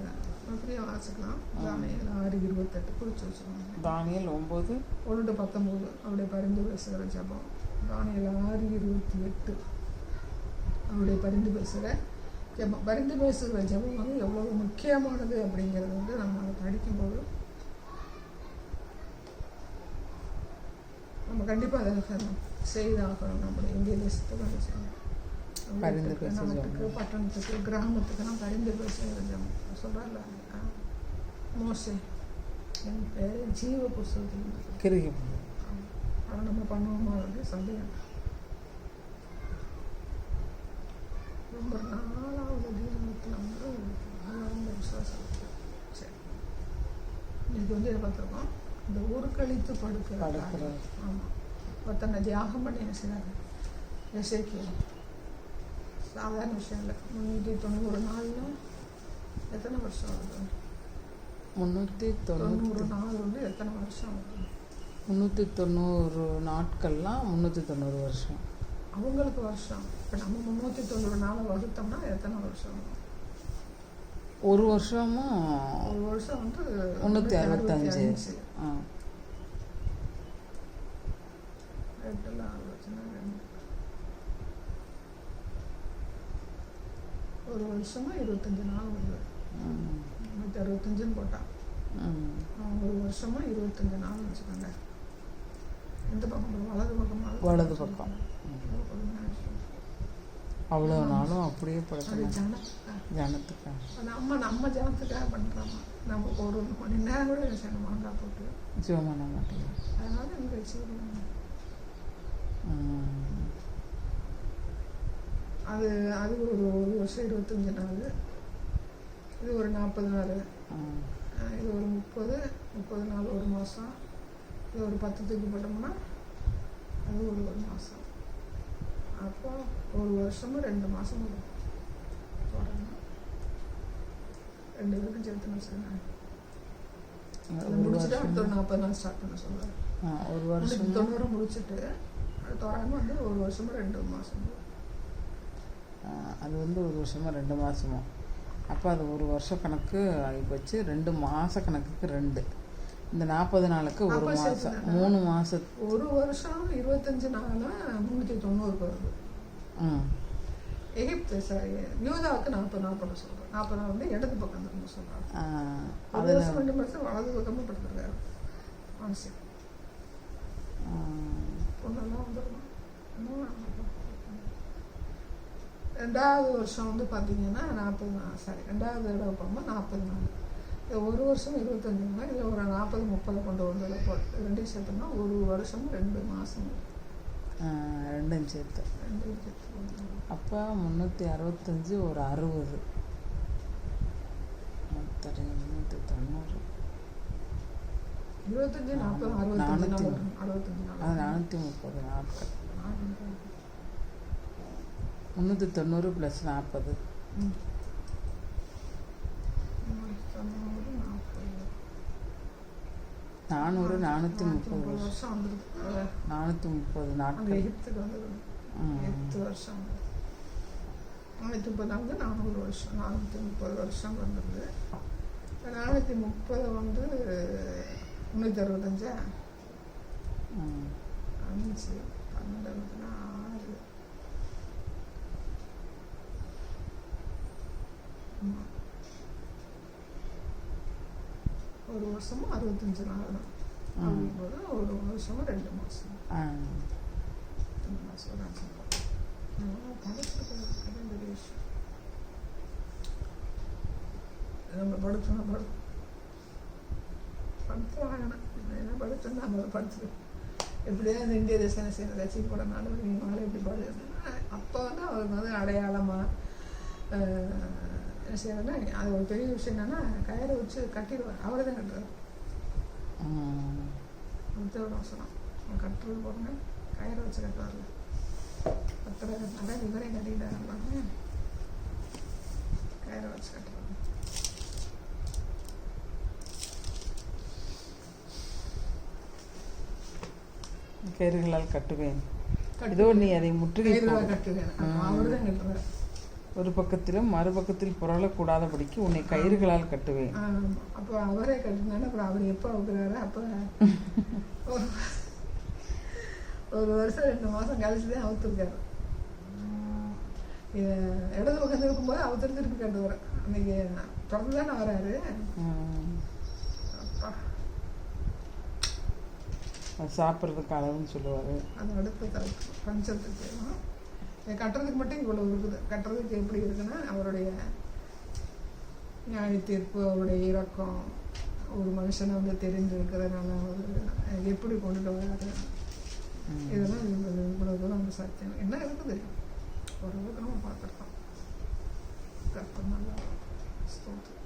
அப்படியே வாசிக்கலாம். தானியேல் 6:28 குறித்து வச்சுக்கோங்க. தானியேல் 9:1-19 அவருடைய பரிந்து பேசுகிற ஜெபம். தானியேல் 6:28 அவருடைய பரிந்து பேசுகிற ஜெபம். பரிந்து பேசுகிற ஜெபம் வந்து எவ்வளவு முக்கியமானது அப்படிங்கிறது வந்து நம்ம அதை படிக்கும்போது நம்ம கண்டிப்பாக அதை செய்தாகணும். நம்மளுடைய இந்திய தேசத்துக்கு அதை செய்யணும். நமக்கு பட்டணத்துக்கு கிராமத்துக்குலாம் பரிந்து பேசுகிற ஜெபம் சொல்கிறார்ல மோசே, என் பேர் ஜீவ புஸ்தகத்தில் அதை நம்ம பண்ணுவோமா வந்து சந்தேகம். ரொம்ப நாளாவது தீனத்தில் வந்து ரொம்ப விசுவாசம். சரி, இது வந்து இதை பார்த்துருக்கோம். இந்த ஊருக்கழித்து படுக்கிற. ஆமாம், ஒருத்தனை தியாகம் பண்ணி என்ன செய்கிறாங்க எசேக்கியேல். சாதாரண விஷயம் இல்லை. 390 நாளில் எத்தனை வருஷம் ஆகுது? 390 நாள் வந்து எத்தனை வருஷம் ஆகுது? 390 நாட்கள்லாம் 390 வருஷம் அவங்களுக்கு வருஷம். இப்போ நம்ம 390 நாளை வகுத்தோம்னா எத்தனை வருஷம்? ஒரு வருஷமும் ஒரு வருஷம் வந்து 365. ஒரு வருஷமா 25 நாள் வருது. 365 போட்டான். ஒரு வருஷமா 25 நாள் வச்சுக்கோங்க. எந்த பக்கம்? வலது பக்கமா? வலது பக்கம். அவ்வளோ நாளும் அப்படியே ஜனத்துக்காக நம்ம ஜனத்துக்காக பண்ணுறோமா? நம்ம ஒரு மணி நேரம் கூட செய்யணும் மாங்காய் போட்டு ஜோம் பண்ண மாட்டேங்குது. அதனால எனக்கு வச்சுக்கணும். அது ஒரு வருஷம் 25 நாள். இது ஒரு 40 நாள். இது ஒரு 30 நாள், ஒரு மாதம். இது ஒரு 10 தூக்கி போட்டோம்னா அது ஒரு மாதம். அப்போ ஒரு வருஷமும் 2 மாதம் வரும். 2 பேருக்கும் சேர்த்துன்னு வச்சுருந்தேன். அதை முடிச்சுட்டு அடுத்த ஒரு 40 நாள் ஸ்டார்ட் பண்ண சொல்லுவேன். ஒரு வருஷம் 90 முடிச்சுட்டு தோராயமாக வந்து 1 வருஷமும் 2 மாதம். அது வந்து 1 வருஷமா 2 மாதமோ? அப்போ அது 1 வருஷம் கணக்கு ஆகிப்போச்சு. 2 மாத கணக்குக்கு 2, இந்த 40 நாளுக்கு 1 மாதம், 3 மாதம். 1 வருஷம் 25 நாள்னா 390 வருது. எகிப்து யூதாவுக்கு 40 சொல்கிறேன். 40 நாள் வந்து இடது பக்கம் திரும்ப சொல்கிறாங்க. 1 வருஷம் 2 மாதம் வலது பக்கமாக படுத்துருக்காரு மனுஷன். பொண்ணெல்லாம் வந்துடணும். 2வது வருஷம் வந்து பார்த்தீங்கன்னா 40 நாள், 2வது இடம் போகும்போது 40 நாள். இது 1 வருஷம் 25 நாள், இல்லை ஒரு 40 30 கொண்டு வந்து ரெண்டையும் சேர்த்தோம்னா 1 வருஷம் 2 மாதம். ரெண்டும் சேர்த்து அப்போ 365 ஒரு 60, 390, 25 40 65 நாள், 65 நாள். அது 430 நாட்கள். 390 + 40 400, 430 வருஷம் வந்துருக்கு. 430 நாட்கள். எகிப்துக்கு வந்தது 8 வருஷம். 430 வந்து 400 வருஷம், 430 வருஷம் வந்தது. 430 வந்து 365 5 12 6 1 வருஷமும் 65 நாள் தான். அப்படிங்கும்போது 1 வருஷமும் 2 மாதம். 2 மாதம் தான் சொல்கிறேன். பெரிய விஷயம். நம்ம படுத்தோம்னா படுத்துவாங்க. என்ன படுத்தோம் நம்ம படுத்து எப்படியாவது இந்திய தேசம் செய்யணும் ரசிக்க கூட நாடு நீங்கள் மேலே எப்படி பாடுறதுன்னா அப்போ வந்து அவருக்கு வந்து அடையாளமாக என்ன செய்யறதுன்னா அது ஒரு பெரிய விஷயம் என்னன்னா கயிறை வச்சு கட்டிடுவார். அவரை தான் கட்டுறாரு. தேவட அவசரம் கட்டுறது போடுங்க, கயிறை வச்சு கட்டுவார்ல. அதான் இவரே கட்டிக்கிட்டாங்க, கயிறை வச்சு கட்டுறாங்க. கயிறுகளால் கட்டுவேன். இதோ நீ அதை முற்றுகை கட்டுவேன். அவர் தான் கட்டுறாரு. ஒரு பக்கத்திலும் மறுபக்கத்தில் புரளக்கூடாதபடிக்கு உன்னை கயிறுகளால் கட்டுவேன். அப்போ அவரே கட்டினாலும் அப்புறம் அவர் எப்போ அவுக்குறாரு? அப்போ 1 வருஷம் 2 மாதம் கழிச்சு தான் அவுத்துருக்காரு. இடது பக்கத்தில் இருக்கும்போது அவுத்துட்டு திருப்பி கட்டுவார். அன்னைக்கு தொடர்ந்து தானே வராரு. சாப்பிட்றதுக்கு அளவுன்னு சொல்லுவார். அது அடுத்த பஞ்சத்துக்கு கட்டுறதுக்கு மட்டும் இவ்வளோ இருக்குது. கட்டுறதுக்கு எப்படி இருக்குன்னா அவருடைய நியாய தீர்ப்பு, அவருடைய இரக்கம், ஒரு மனுஷனை வந்து தெரிஞ்சிருக்கிறதுனால அவர் எப்படி கொண்டுட்டு வராரு, இதெல்லாம் இவ்வளோ தூரம் வந்து சத்தியம் என்ன இருக்குது ஓரளவுக்கு நம்ம பார்த்துருக்கோம். கற்பனை நல்லா ஸ்தோத்திரம்.